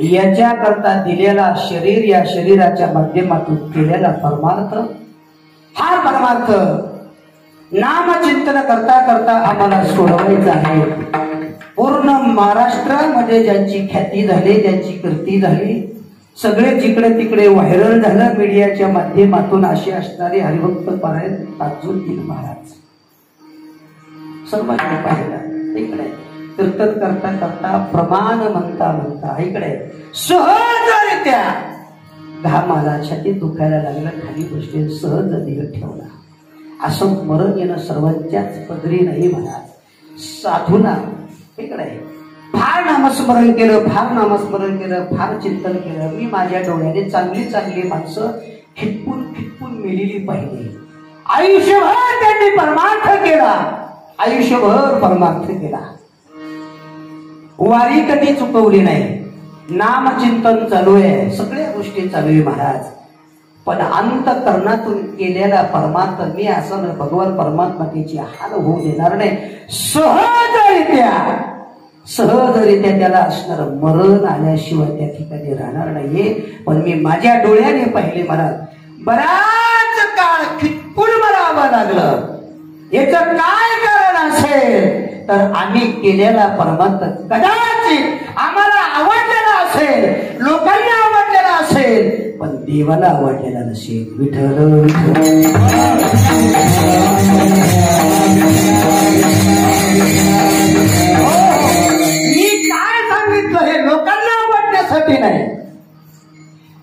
याच्या करता दिलेला शरीर, या शरीराच्या माध्यमातून केलेला परमार्थ, हा परमार्थ नामचिंतन करता करता आम्हाला सोडवायचा आहे. पूर्ण महाराष्ट्रामध्ये ज्यांची ख्याती झाली, ज्यांची कीर्ती झाली, सगळे जिकडे तिकडे व्हायरल झालं मीडियाच्या माध्यमातून असे असणारे हरिभक्त पारायण ताजुद्दीन महाराज सर्वांनी पाहिलं. इकडे कीर्तन करता करता प्रमाण म्हणता म्हणता इकडे सहजरित्या घाम आला, छाती दुखायला लागला, खाली गोष्टी सहज दिवस ठेवला. असं मरण येणं सर्वांच्याच पदरी नाही महाराज. साधूना इकडे फार नामस्मरण केलं, फार नामस्मरण केलं, फार चिंतन केलं. मी माझ्या डोळ्याने चांगली चांगली माणसं खिटपून खिटपून मेलेली पाहिली. आयुष्यभर त्यांनी परमार्थ केला, आयुष्यभर परमार्थ केला, वारी कधी चुकवली नाही, नामचिंतन चालू आहे, सगळ्या गोष्टी चालू आहे महाराज. पण अंतःकरणातून केलेला परमार्थ मी असं भगवान परमात्मा त्याची हाल होऊ देणार नाही. सहजरित्या त्याला असणार मरण आल्याशिवाय त्या ठिकाणी राहणार नाहीये. पण मी माझ्या डोळ्याने पाहिले महाराज. बराच काळ खिटपून मरावं लागलं. याच काय कारण असेल तर आम्ही केलेला परमार्थ कदाचित आम्हाला आवडलेला असेल, लोकांना आवडलेला असेल, पण देवाला आवडलेला नसेल. विठ्ठल मी काय सांगितलं हे लोकांना आवडण्यासाठी नाही.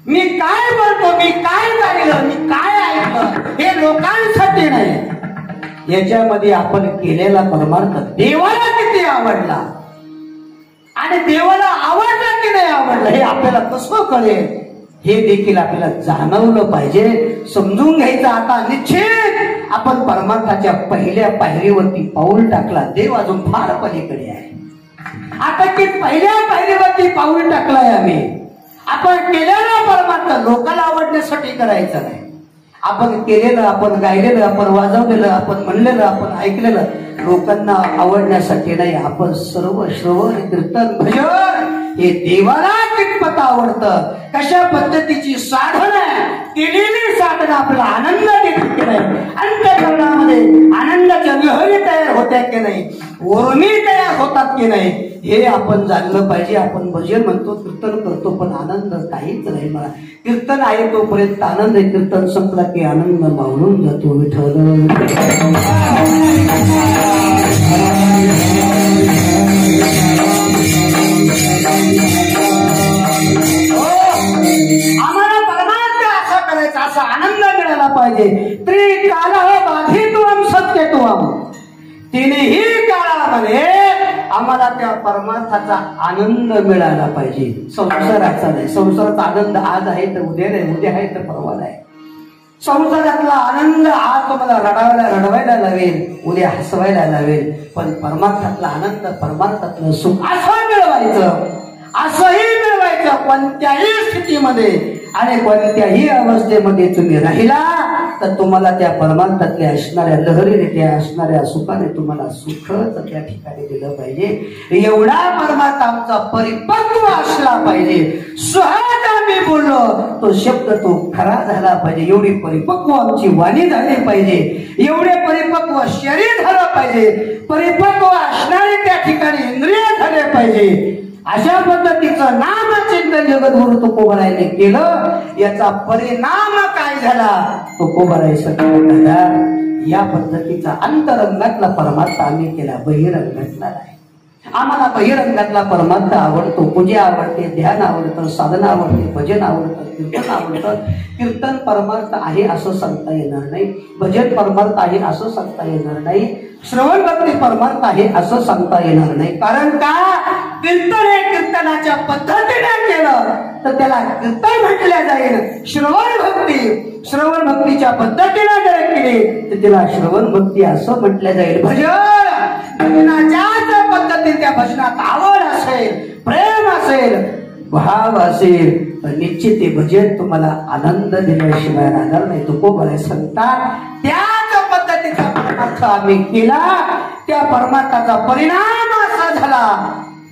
मी काय बोलतो, मी काय पाहिलं, मी काय ऐकलं हे लोकांसाठी नाही. याच्यामध्ये आपण केलेला परमार्थ देवाला किती आवडला आणि देवाला आवडला की नाही आवडला हे आपल्याला कसं कळेल हे देखील आपल्याला जाणवलं पाहिजे. समजून घ्यायचं आता निश्चित आपण परमार्थाच्या पहिल्या पायरीवरती पाऊल टाकला. देव अजून फार पलीकडे आहे. आता की पहिल्या पायरीवरती पाऊल टाकलाय आम्ही. आपण केलेला परमार्थ लोकांना आवडण्यासाठी करायचं नाही. आपण केलेलं, आपण गायलेलं, आपण वाजवलेलं, आपण म्हणलेलं, आपण ऐकलेलं लोकांना आवडण्यासाठी नाही. आपण सर्व श्रवण कीर्तन भजन हे देवाला कितपत आवडतं, कशा पद्धतीची साधना केलेली साधना आपल्याला आनंद देते की नाही, अंतःकरणामध्ये आनंदाच्या लहरी तयार होत्या की नाही, उर्मी तयार होतात की नाही हे आपण जाणलं पाहिजे. आपण भजन म्हणतो, कीर्तन करतो, पण आनंद काहीच नाही. मला कीर्तन आहे तोपर्यंत आनंद आहे, कीर्तन संपला की आनंद मावळून जातो. विठ्ठल आम्हाला परमार्थ असा करायचा, असा आनंद मिळाला पाहिजे. त्रिकाल बाधित्वम सत्यत्वम, तिन्ही काळामध्ये आम्हाला त्या परमार्थाचा आनंद मिळाला पाहिजे. संसाराचा नाही. संसाराचा आनंद आज आहे तर उद्या नाही, उद्या आहे तर परवा नाही. संसारातला आनंद आज तुम्हाला रडवायला लावेल, उद्या हसवायला लावेल, पण परमार्थातला आनंद, परमार्थातलं सुख असं मिळवायचं, असंही मिळवायचं कोणत्याही स्थितीमध्ये आणि कोणत्याही अवस्थेमध्ये तुम्ही राहिला तर तुम्हाला त्या परमार्थातल्या असणाऱ्या लहरीने, त्या असणाऱ्या सुखाने तुम्हाला सुखच त्या ठिकाणी दिलं पाहिजे. एवढा परमार्थ आमचा परिपक्व असला पाहिजे. सहज आम्ही बोललो तो शब्द तो खरा झाला पाहिजे. एवढी परिपक्व आमची वाणी झाली पाहिजे, एवढे परिपक्व शरीर झालं पाहिजे, परिपक्व असणारे त्या ठिकाणी इंद्रिय झाले पाहिजे. अशा पद्धतीचं नामचिंतन जगद्गुरु तुकोबारायने केलं. याचा परिणाम काय झाला? तुकोबाराय सगळ्या या पद्धतीचा अंतरंगातला परमार्थ आम्ही केला, बहिरंगातला नाही. आम्हाला बहिरंगातला परमार्थ आवडतो, पूजा आवडते, ध्यान आवडतं, साधना आवडते, भजन आवडतं, कीर्तन आवडतं. कीर्तन परमार्थ आहे असं सांगता येणार नाही, भजन परमार्थ आहे असं सांगता येणार नाही, श्रवण भक्ती परमार्थ आहे असं सांगता येणार नाही. कारण का? कीर्तन हे कीर्तनाच्या पद्धतीने केलं तर त्याला कीर्तन म्हटल्या जाईल. श्रवण भक्तीच्या पद्धतीने जर केली तर त्याला श्रवण भक्ती असं म्हटलं जाईल. भजनाच्याच पद्धतीने त्या भजनात आवड असेल, प्रेम असेल, भाव असेल तर निश्चित ते भजन तुम्हाला आनंद दिल्याशिवाय राहणार नाही. तुकोबाराय सांगतात त्याच पद्धतीचा परमार्थ आम्ही केला. त्या परमार्थाचा परिणाम असा झाला,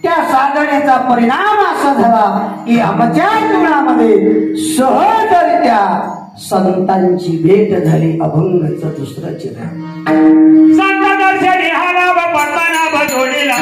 त्या साधनेचा परिणाम असा झाला की आमच्या जीवनामध्ये सहजरित्या संतांची भेट झाली. अभंगच दुसरं चित्र संत दर्शनी हाला व पडताना बजोडीला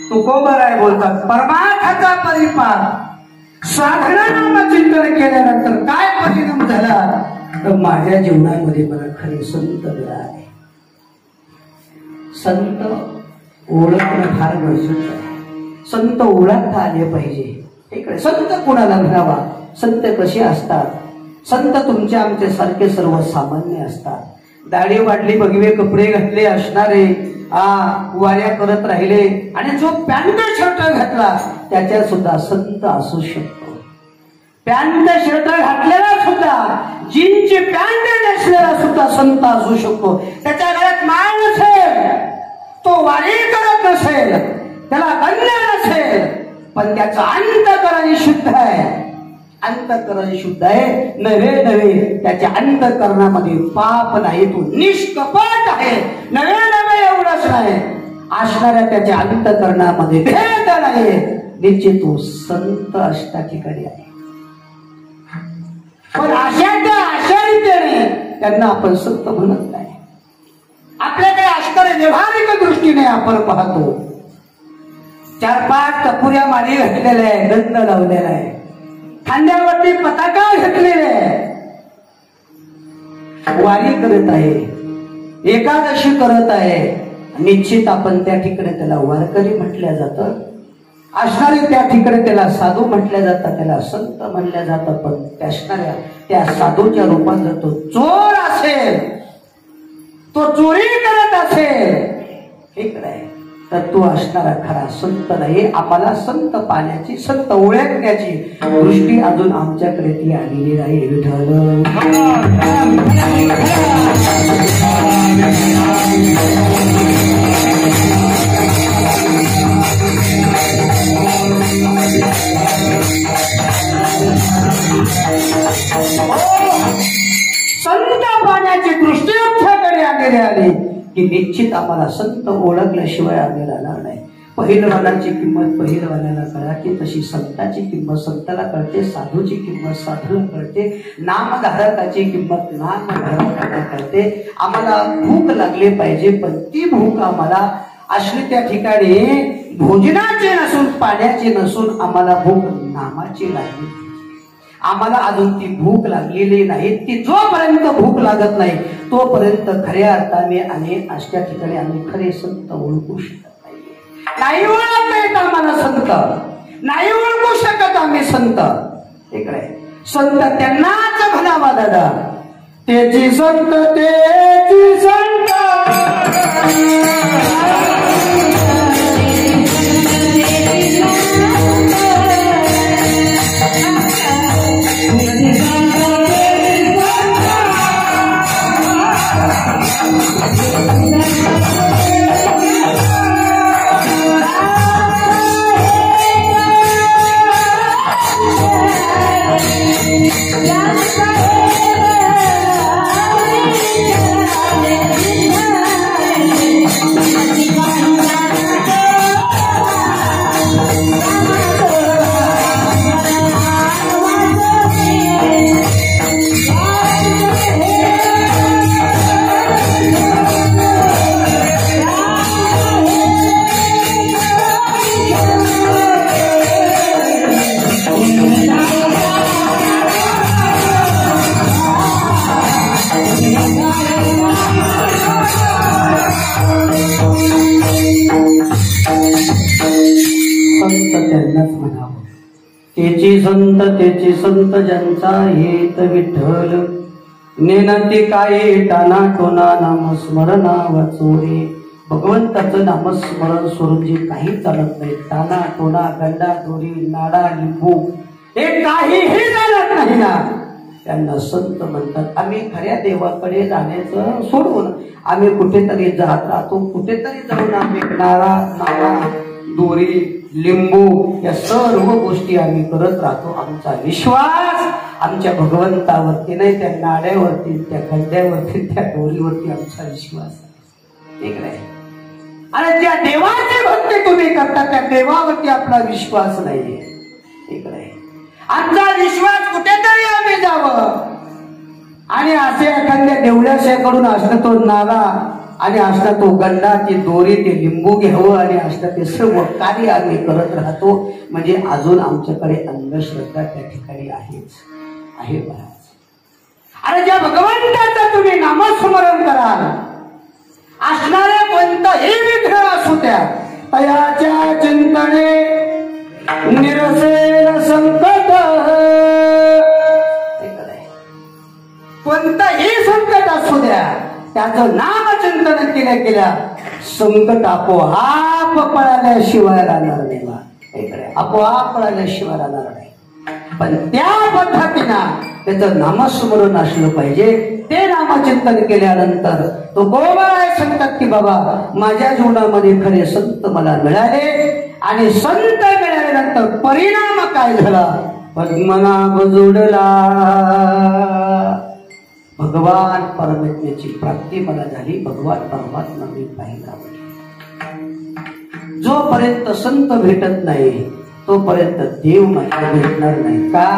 तुकोबाराय बोलतात परमार्थाचा परिपाक साधना नामचिंतन केल्यानंतर काय परिणाम झाला तर माझ्या जीवनामध्ये मला खरे संत मिळाले. संत ओळखणं फार गरजेचं आहे. संत ओळखता आले पाहिजे. इकडे संत कुणाला म्हणावा? संत कसे असतात? संत तुमच्या आमच्या सारखे सर्वसामान्य असतात. दाढी वाढली, भगवे कपडे घातले असणारे, वाऱ्या करत राहिले आणि जो पॅन्ट शर्ट घातला त्याच्यात सुद्धा संत असू शकतो. पॅन्ट शर्ट घातलेला सुद्धा, जीनची पॅन्ट नेसलेला सुद्धा संत असू शकतो. त्याच्या गळ्यात माळ नसेल, तो वारी करत नसेल, त्याला गंध नसेल, पण त्याचं अंतःकरण शुद्ध आहे. अंतःकरण शुद्ध आहे, नव्हे त्याच्या अंतःकरणामध्ये पाप नाही, तो निष्कपट आहे. नव्हे एवढंच नाही, असणाऱ्या त्याच्या अंतःकरणामध्ये भेद नाही. निश्चित तो संत अशा ठिकाणी आहे. पण अशा रीतीने त्यांना आपण संत म्हणत नाही. आपल्याकडे असणाऱ्या व्यवहारिक दृष्टीने आपण पाहतो 4-5 टपुऱ्या मारी घातलेल्या आहे, गंध लावलेला आहे, खांद्यावरती पताका घातलेले आहे, वारी करत आहे, एकादशी करत आहे. निश्चित आपण त्या ठिकाणी त्याला वारकरी म्हटल्या जातं. असणारे त्या ठिकाणी त्याला साधू म्हटल्या जातात, त्याला संत म्हणल्या जातात. पण असणाऱ्या त्या साधूच्या रूपात जर तो चोर असेल, तो चोरी करत असेल, ठीक आहे, तर तो असणारा खरा संत नाही. आम्हाला संत पाहण्याची, संत ओळखण्याची दृष्टी अजून आमच्याकडे ती आलेली नाही. विठ्ठल संत पाहण्याची दृष्टी आमच्याकडे आलेली आली की निश्चित आम्हाला संत ओळखल्याशिवाय आम्ही राहणार नाही. पहिलवानाची किंमत पहिलवानाला कळते, तशी संताची किंमत संताला कळते, साधूची किंमत साधूला कळते, नामधारकाची किंमत नामधारकाला कळते. आम्हाला भूक लागली पाहिजे, पण ती भूक आम्हाला असली त्या ठिकाणी भोजनाची नसून, पाण्याची नसून, आम्हाला भूक नामाची लागली. आम्हाला अजून ती भूक लागलेली नाही. ती जोपर्यंत भूक लागत नाही तोपर्यंत खऱ्या अर्थाने आणि अशा ठिकाणी आम्ही खरे संत ओळखू शकत नाही. ओळखता येत आम्हाला संत, नाही ओळखू शकत आम्ही संत. इकडे संत त्यांनाच म्हणावा दादा, त्याची संत, त्याची संत, त्याची संत ज्यांचा हेत विठ्ठल, नेनती काही टाना टोना नामस्मरणा वाचोरे. भगवंताचं नामस्मरण सोडून जे काही चालत नाही, टाना टोना, गंडा दोरी, नाडा लिंबू, हे काहीही चालत नाही ना, त्यांना संत म्हणतात. आम्ही खऱ्या देवाकडे जाण्याचं सोडून आम्ही कुठेतरी जात राहतो. कुठेतरी जाऊन आम्ही नाडा दोरी, लिंबू या सर्व गोष्टी आम्ही करत राहतो. आमचा विश्वास आमच्या भगवंतावरती नाही, त्या नाड्यावरती, त्या खड्ड्यावरती, त्या दोरीवरती आमचा विश्वास आहे. ठीक आहे. आणि ज्या देवाची भक्ती तुम्ही करता त्या देवावरती आपला विश्वास नाहीये. ठीक आहे. आमचा विश्वास कुठेतरी आम्ही जावं आणि असे एखाद्या देवळाशाकडून असणं तो नाला आणि असता तो गंडा, ती दोरी, ते लिंबू घ्यावं आणि असता ते सर्व कार्य आम्ही करत राहतो. म्हणजे अजून आमच्याकडे अंधश्रद्धा त्या ठिकाणी आहे महाराज. आणि ज्या भगवंताचं तुम्ही नामस्मरण कराल, असणारे कोणताही विघ्न असू द्या, तयाच्या चिंतने निरसेल संकट. कोणतंही संकट असू द्या, त्याचं नामचिंतन केल्या संकट आपोआप पळाल्याशिवाय राहणार नाही. आपोआप पळाल्याशिवाय राहणार नाही. पण त्या पद्धतीनं त्याचं नामस्मरण असलं पाहिजे. ते नामचिंतन केल्यानंतर तो गोबाळ सांगतात की बाबा माझ्या जीवनामध्ये खरे संत मला मिळाले. आणि संत मिळाल्यानंतर परिणाम काय झाला? पद्मनाभ जोडला, भगवान परमात्म्याची प्राप्ती मला झाली. भगवान परमात्मा मी पाहिला. जोपर्यंत संत भेटत नाही तोपर्यंत देव मला भेटणार नाही. का?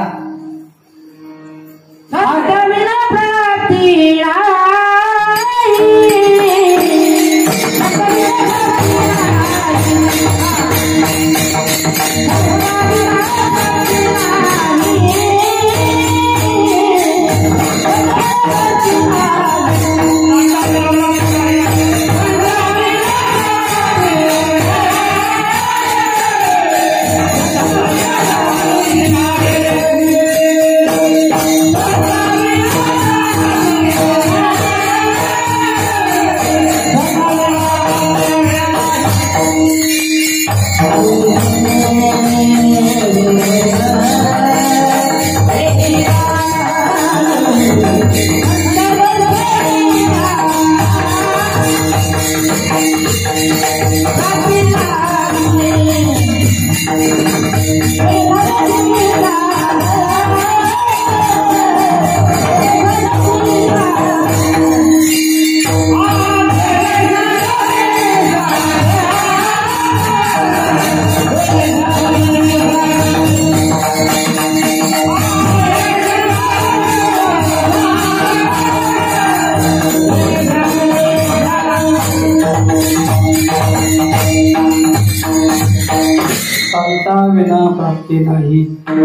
विना प्राप्ती नाही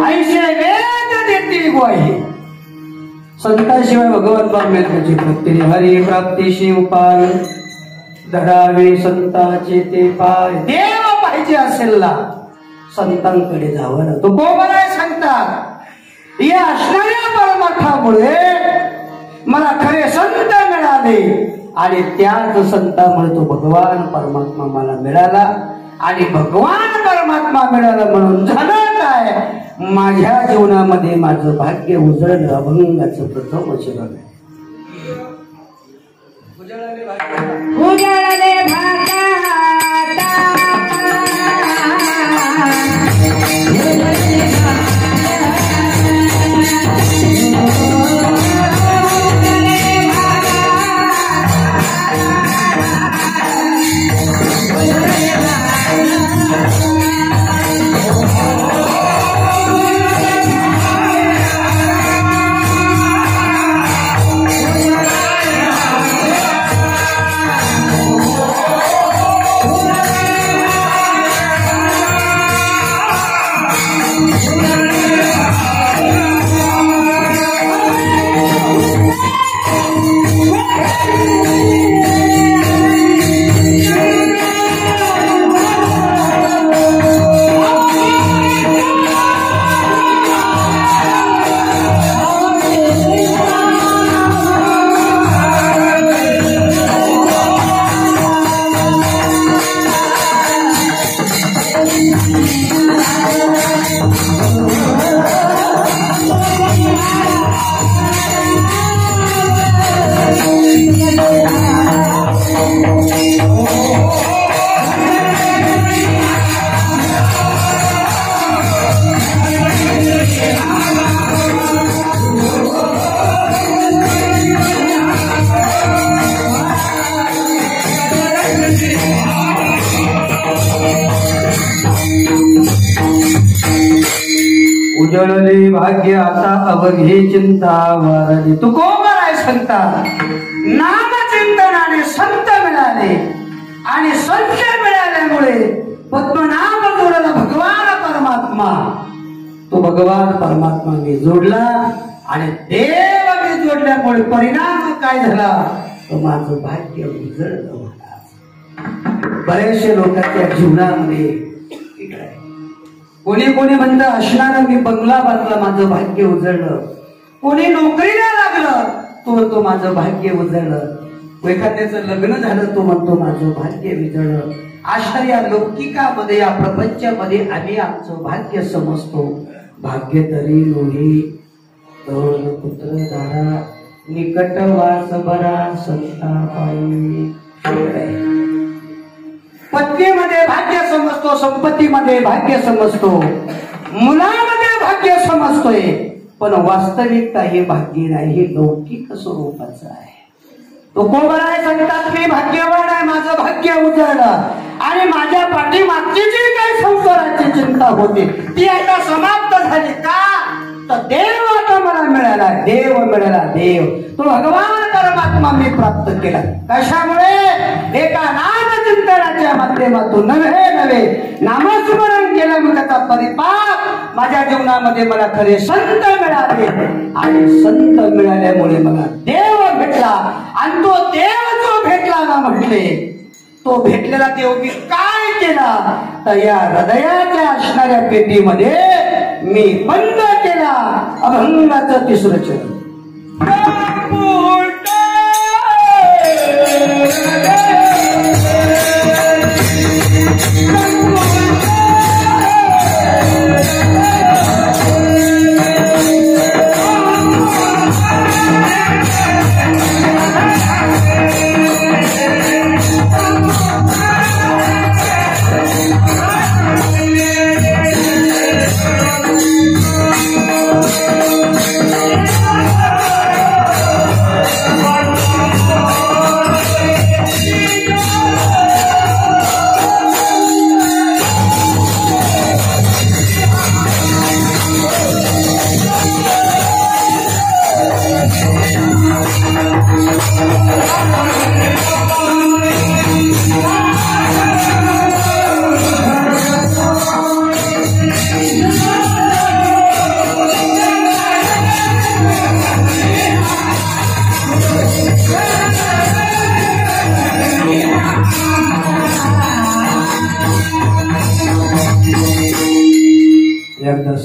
ऐसे वेद देती ग्वाही संताशिवाय भगवत परमेश्वराची प्राप्ती हरी प्राप्तीशी उपाय धरावे संताचे ते पाय देव पाहिजे असेल ना संतांकडे जावं ना तो कोणाला सांगतात या असणाऱ्या परमार्थामुळे मला खरे संत मिळाले आणि त्याच संतामुळे तो भगवान परमात्मा मला मिळाला आणि भगवान परमात्मा मिळाला म्हणून झालं काय माझ्या जीवनामध्ये माझं भाग्य उजळलं अभंगाचं प्रथम वचन आहे उजळले भाग्य उजळले भाग्य आता अवघे चिंता वारली तू कोण आहे संता नाम चिंतनाने संत मिळाले आणि संत मिळाल्यामुळे पद्मनाभ जोडला भगवान परमात्मा तो भगवान परमात्मा मी जोडला आणि देव मी जोडल्यामुळे परिणाम काय झाला तो माझं भाग्य उजळलं मला बरेचसे लोकांच्या जीवनामध्ये कोणी कोणी म्हणतं असणार मी बंगला बांधला माझं भाग्य उजळलं कोणी नोकरीला लागलं तो म्हणतो माझं भाग्य उजळलं एखाद्याचं लग्न झालं तो म्हणतो माझं भाग्य उजळलं अशा या लौकिकामध्ये या प्रपंचामध्ये आम्ही आमचं भाग्य समजतो भाग्य तरी लोही तरुण पुत्र दारा निकट वास बरा संता पायी पत्नीमध्ये भाग्य समजतो संपत्तीमध्ये भाग्य समजतो मुलामध्ये भाग्य समजतोय पण वास्तविकता हे भाग्य नाही हे लौकिक स्वरूपाचं आहे तो कोण आहे सांगतात मी भाग्यवान आहे माझं भाग्य उजळलं आणि माझ्या पाठीमागची जी काही संसाराची चिंता होती ती आता समाप्त झाली का तर देव आता मला मिळाला देव मिळाला देव तो भगवान परमात्मा मी प्राप्त केला कशामुळे एका नामचिंतनाच्या माध्यमातून नवे नामस्मरण केलं मग त्याचा परिपाक माझ्या जीवनामध्ये मला खरे संत मिळाले आणि संत मिळाल्यामुळे मला देव भेटला आणि तो देव जो भेटला ना म्हटले तो भेटलेला देव मी काय केला तर या हृदयाच्या असणाऱ्या पेटीमध्ये मी बंद केला अभंगाचं तिसरं चरण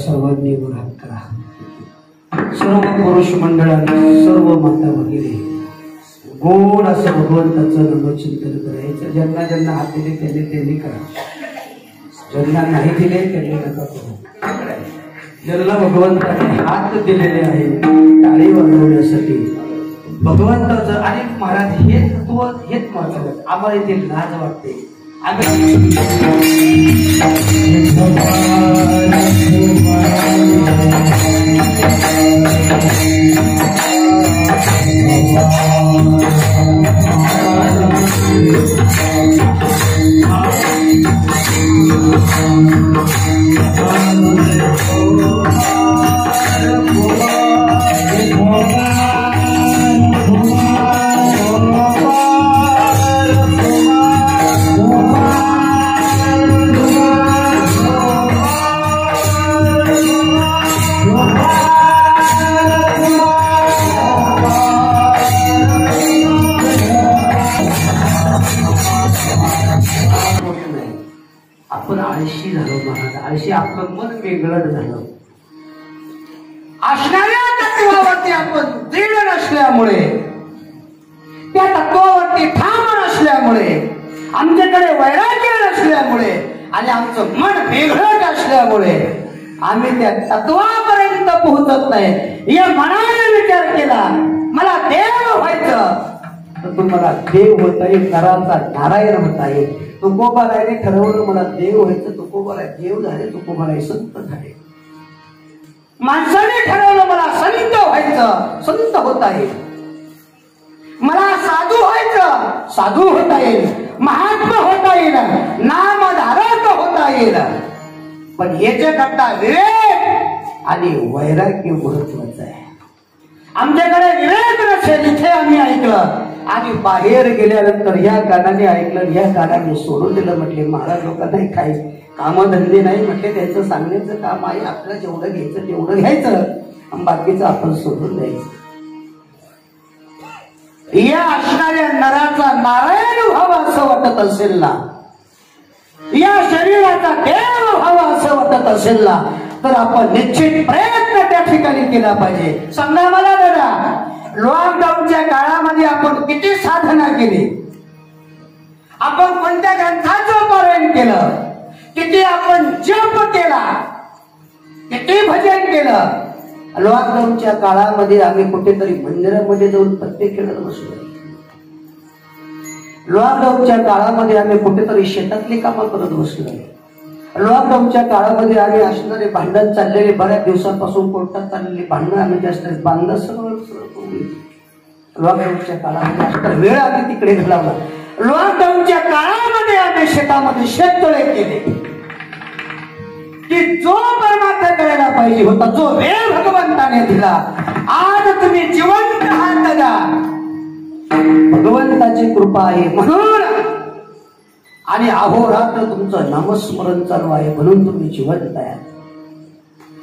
सर्वांनी वर हात करा. सर्व पुरुष मंडळांनी, सर्व माता वगैरे गोड असं भगवंताचं नामचिंतन करायचं. ज्यांना ज्यांना हात दिले त्यांनी करा, ज्यांना नाही दिले त्यांनी नका करू. ज्यांना भगवंताने हात दिलेले आहे टाळी वाजवण्यासाठी भगवंताचं. आणि महाराज हेच महत्वाचं. आम्हाला इथे लाज वाटते. आपण आळशी झालो महाराज. आळशी आपलं मन वेगळं झालं. असणाऱ्या तत्वावरती आपण दृढ नसल्यामुळे, त्या तत्वावरती ठाम नसल्यामुळे, आमच्याकडे वैराग्य नसल्यामुळे आणि आमचं मन वेगळं असल्यामुळे आम्ही त्या तत्वापर्यंत पोहोचत नाही. या मनाने विचार केला मला देव व्हायचं तर तुम्हाला देव होता येईल, नराचा नारायण होता येईल. तुकोबारायने ठरवलं मला देव व्हायचं, तुकोबाराय देव झाले, तुकोबाराय संत झाले. माणसाने ठरवलं मला संत व्हायचं, संत होता येईल. मला साधू व्हायचं, साधू होता येईल, महात्मा होता येईल, नामधारक होता येईल. पण याच्याकरता विवेक आणि वैराग्य महत्वाचं आहे. आमच्याकडे विवेक नसेल, इथे आम्ही ऐकलं आणि बाहेर गेल्यानंतर या कानाने ऐकलं, या कानाने सोडून दिलं. म्हटले महाराज लोक नाही, काही कामधंदे नाही म्हटले, त्यांचं सांगण्याचं काम आहे. आपलं जेवढं घ्यायचं तेवढं घ्यायचं आणि बाकीचं आपण सोडून द्यायचं. या असणाऱ्या नराचा नारायण व्हावा असं वाटत असेल ना, या शरीराचा देव व्हावा असं वाटत असेल ना, तर आपण निश्चित प्रयत्न त्या ठिकाणी केला पाहिजे. सांगा मला दादा, लॉकडाऊनच्या काळामध्ये आपण किती साधना केली, आपण कोणत्या ग्रंथाचं पारायण केलं, किती आपण जप केला, किती भजन केलं. लॉकडाऊनच्या काळामध्ये आम्ही कुठेतरी मंदिरामध्ये जाऊन पत्ते खेळत बसलो. लॉकडाऊनच्या काळामध्ये आम्ही कुठेतरी शेतातली कामं करत बसलो. लॉकडाऊनच्या काळामध्ये आम्ही असणारे भांडण चाललेले, बऱ्याच दिवसांपासून कोर्टात चाललेली भांडणं आम्ही जास्त बांधणं सरळ लॉकडाऊनच्या काळामध्ये असणार वेळ आम्ही तिकडे घालवला. लॉकडाऊनच्या काळामध्ये आम्ही शेतामध्ये शेततळे केले की जो परमार्थ करायला पाहिजे होता, जो वेळ भगवंताने दिला. आज तुम्ही जिवंत आहात दादा, भगवंताची कृपा आहे म्हणून, आणि अहोरात्र तुमचं नामस्मरण चालू आहे म्हणून तुम्ही जिवंत आहात.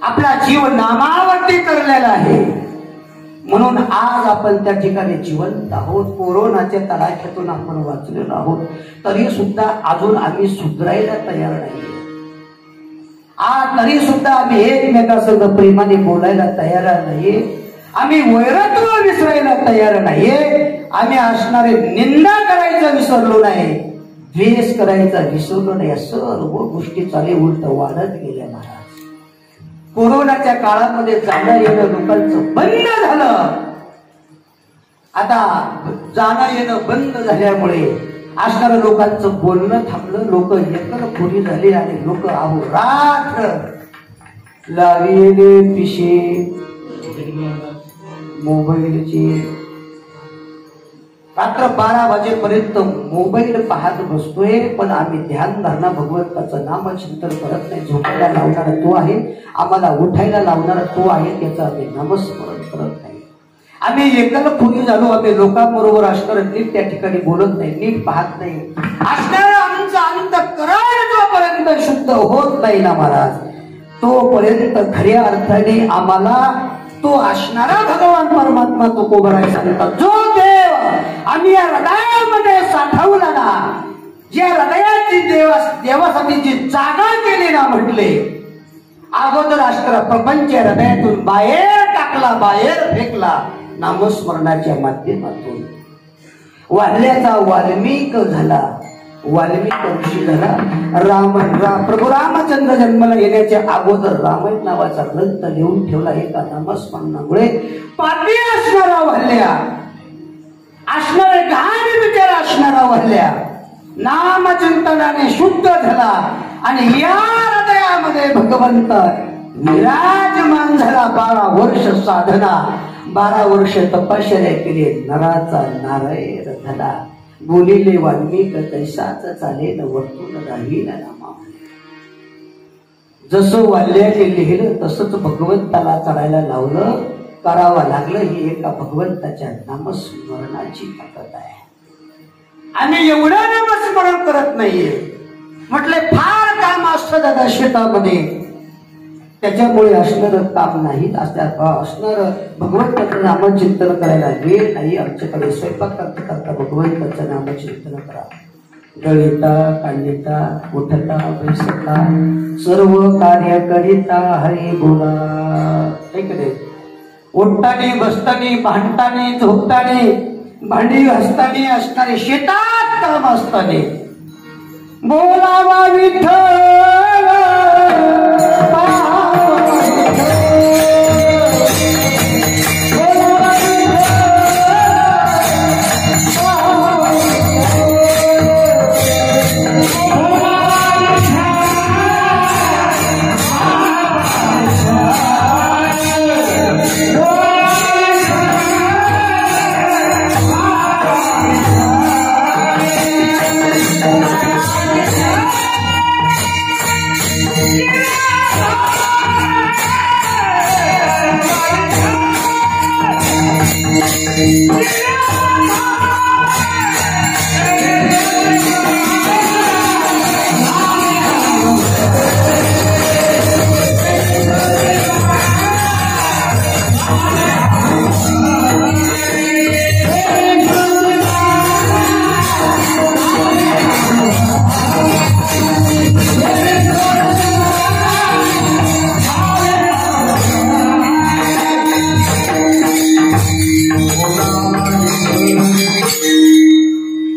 आपला जीव नामावरती करलेला आहे म्हणून आज आपण त्या ठिकाणी जिवंत आहोत. कोरोनाच्या तडाख्यातून आपण वाचलेलो आहोत, तरी सुद्धा अजून आम्ही सुधरायला तयार नाही. आज तरी सुद्धा आम्ही एकमेकांसंग प्रेमाने बोलायला तयार नाहीये. आम्ही वैरत्व विसरायला तयार नाहीये. आम्ही असणारे निंदा करायचं विसरलो नाही, द्वेष करायचा विसरलो नाही. सर्व गोष्टी चाले उलट वाढत गेल्या महाराज. कोरोनाच्या काळामध्ये जाणं येणं लोकांचं बंद झालं. आता जाणं येणं बंद झाल्यामुळे असणाऱ्या लोकांचं बोलणं थांबलं. लोक एकलखोरी झाले आणि लोक अहोरात्र लाविले पिशे मोबाईलचे रात्र 12 वाजेपर्यंत मोबाईल पाहत बसतोय. पण आम्ही ध्यान धारणा भगवंताचं नामचिंतन करत नाही. झोपायला लावणारा तो आहे, आम्हाला उठायला लावणारा तो आहे, त्याचं आम्ही नामस्मरण करत नाही. आम्ही एकलखोरी झालो. आम्ही लोकांबरोबर असणार नीट त्या ठिकाणी बोलत नाही, नीट पाहत नाही. असणार आमचं अंतःकरण जोपर्यंत शुद्ध होत नाही ना महाराज, तोपर्यंत खऱ्या अर्थाने आम्हाला तो असणारा भगवान परमात्मा तो कोबराय सांगतात, जो देव आम्ही या हृदयामध्ये साठवला ना, ज्या हृदयाची देवासाठी जी जागा केली ना म्हटले, अगोदर असणारा प्रपंच हृदयातून बाहेर टाकला, बाहेर फेकला नामस्मरणाच्या माध्यमातून. वाल्ल्याचा वाल्मिक झाला, वाल्मिक ऋषी झाला. प्रभू रामचंद्र जन्माला येण्याच्या अगोदर रामायण नावाचा ग्रंथ लिहून ठेवला. एका नामस्मरणामुळे पापी असणारा वाल्या, असणारे घाण विचार असणारा वाल्या नामचिंतनाने शुद्ध झाला आणि या हृदयामध्ये भगवंत विराजमान झाला. 12 वर्ष साधना, 12 वर्ष तपश्चर्या केली, नराचा नारायण झाला. बोलिले वाल्मिक तैसाच चालेल वर्तून राहील नामा. जसं वाल्याने लिहिलं तसंच भगवंताला चढायला लावलं, करावं लागलं. ही एका भगवंताच्या नामस्मरणाची ताकद आहे. आम्ही एवढं नामस्मरण करत नाहीये. म्हटले फार काम असतं दादा शेतामध्ये, त्याच्यामुळे असणारं काम नाही असणार. भगवंताचं नामचिंतन करायला वेळ नाही आमच्याकडे. स्वयंपाक करता करता भगवंताचं नामचिंतन करा. गळिता कांडिता उठता बैसता सर्व कार्य करिता हरी बोला. ऐकले, उठतानी बसतानी भांडतानी झोपतानी भांडी घासतानी असणारे शेतात काम असतानी बोलावा विठ्ठल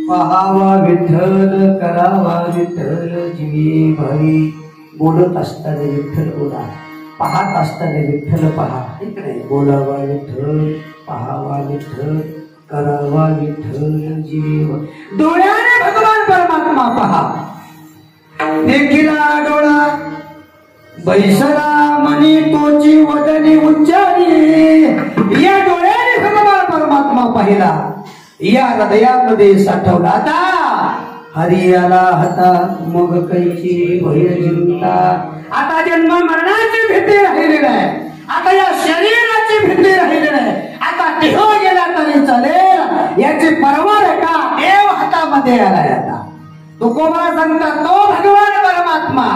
पहावा विठ्ठल करावा विठ्ठल जीवी भरी. बोलत असताना विठ्ठल बोला, पाहत असताना विठ्ठल पहा. इकडे बोलावा विठ्ठल, पहावा विठ्ठल, करावा विठ्ठल जीवी भरी. डोळ्याने भगवान परमात्मा पहा. देखिला डोळा बैसला मनी तोची वदनी उच्चारी. या डोळ्याने भगवान परमात्मा पाहिला, या हृदयामध्ये साठवला. आता हरी आला हाता मग कैची भय चिंता. आता जन्म मरणाची भीती राहिली नाही, आता या शरीराची भीती राहिली नाही. आता देह गेला तरी चालेल, याची परवा आहे का? देव हातामध्ये आलाय. आता तुकोबा सांगतात तो भगवान परमात्मा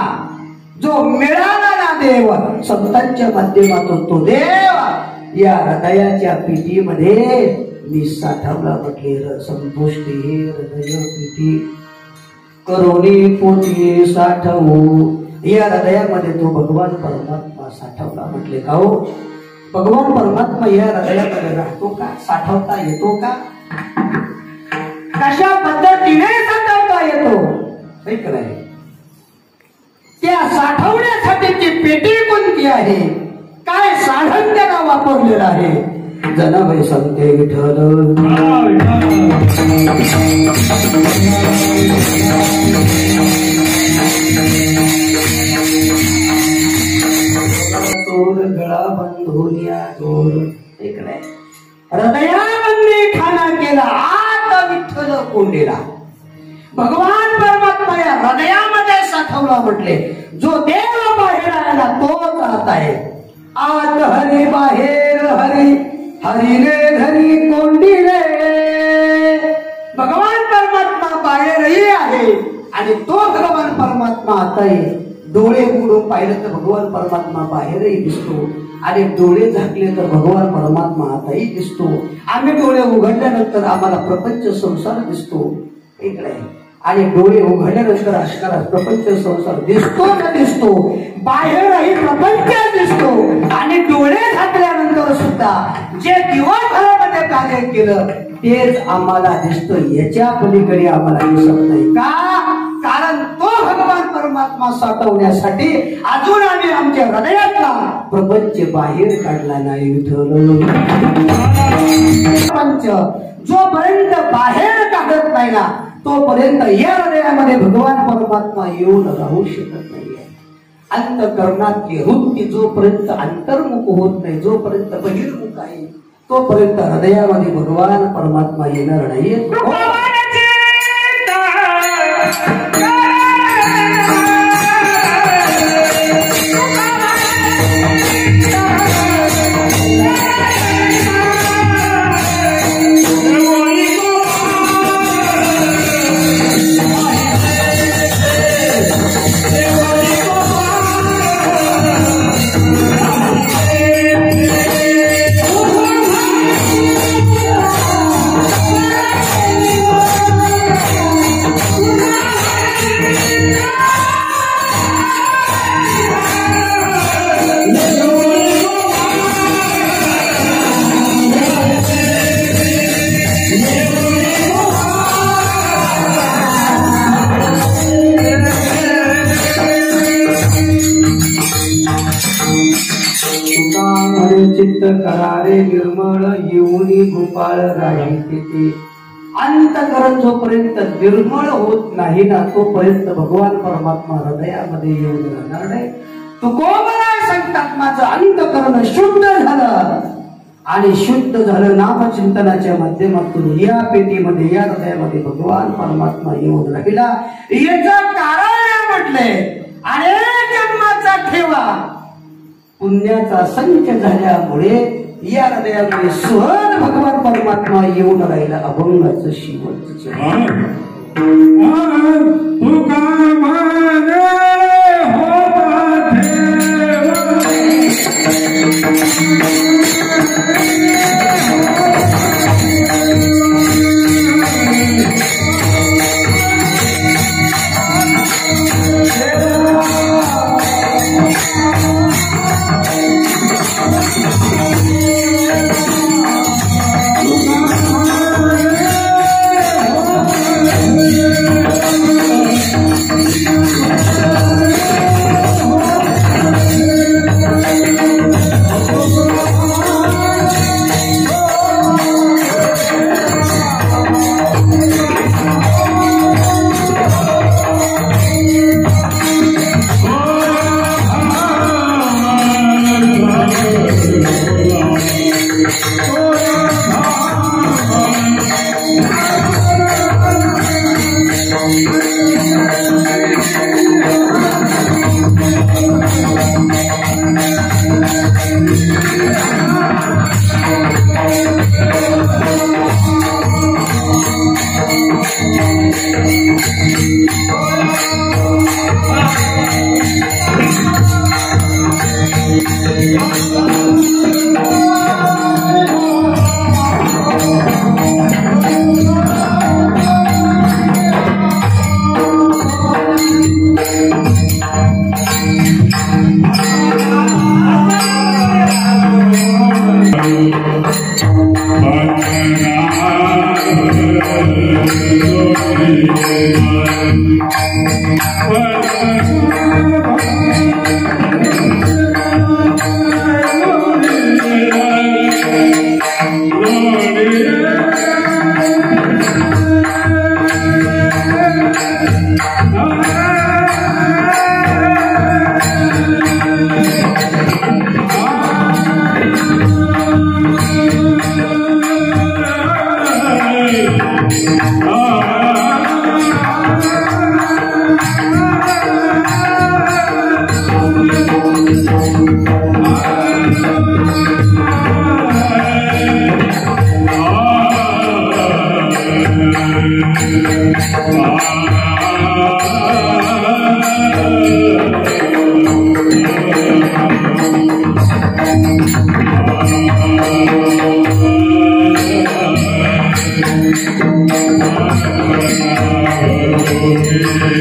जो मिळाला ना देव संतांच्या माध्यमातून, तो देव या हृदयाच्या पिढीमध्ये मी साठवला. म्हटले संतुष्टी हृदय पिठी करोनी पोटी साठवू. या हृदयामध्ये तो भगवान परमात्मा साठवला. म्हटले का हो, भगवान परमात्मा या हृदयामध्ये राहतो का? साठवता येतो का? कशा पद्धतीने साठवता येतो? नाही, त्या साठवण्यासाठीची पेटी कोणती आहे? काय साधन त्याला वापरलेलं आहे? जनाबाई सांगते विठ्ठल चोर गळा बंधुनिया चोर. इकडे हृदयामध्ये ठाणा केला, आता विठ्ठल कोंडीला. भगवान परमात्मा या हृदयामध्ये साठवला. म्हटले जो देव बाहेर आला तोच आत आहे. आत हरी बाहेर हरी, हरी रे घरी कोंडीले. भगवान परमात्मा बाहेरही आहे आणि तो भगवान परमात्मा आता आहे. डोळे उघडून पाहिलं तर भगवान परमात्मा बाहेरही दिसतो आणि डोळे झाकले तर भगवान परमात्मा आताही दिसतो. आम्ही डोळे उघडल्यानंतर आम्हाला प्रपंच संसार दिसतो. इकडे आणि डोळे उघडल्यानंतर अशकारात प्रपंच संसार दिसतो ना दिसतो, बाहेरही प्रपंच दिसतो. आणि डोळे झाकल्यानंतर सुद्धा जे दिवसभरामध्ये कार्य केलं तेच आम्हाला दिसतं, याच्या पलीकडे आम्हाला दिसत नाही. का? कारण तो भगवान परमात्मा साठवण्यासाठी अजून आम्ही आमच्या हृदयातला प्रपंच बाहेर काढला नाही. प्रपंच जोपर्यंत बाहेर काढत नाही ना तोपर्यंत या हृदयामध्ये भगवान परमात्मा येऊन राहू शकत नाहीये. अंतःकरणातली वृत्ती जोपर्यंत अंतर्मुख होत नाही, जोपर्यंत बहिर्मुख आहे, तोपर्यंत हृदयामध्ये भगवान परमात्मा येणार नाही. चित्त करारे निर्मळ येऊनी गोपाळ राही तिथे. अंतःकरण जोपर्यंत निर्मळ होत नाही ना तोपर्यंत भगवान परमात्मा हृदयामध्ये येऊन राहणार नाही. तुकोबरा सांगतात माझं अंतःकरण शुद्ध झालं आणि शुद्ध झालं नामचिंतनाच्या माध्यमातून या पेटीमध्ये या हृदयामध्ये भगवान परमात्मा येऊन राहिला. याचं कारण म्हटलंय अनेक जन्माचा ठेवा पुण्याचा संच झाल्यामुळे या हृदयामध्ये सहज भगवान परमात्मा येऊन राहिला. अभंगाचं शिवच Ah Oh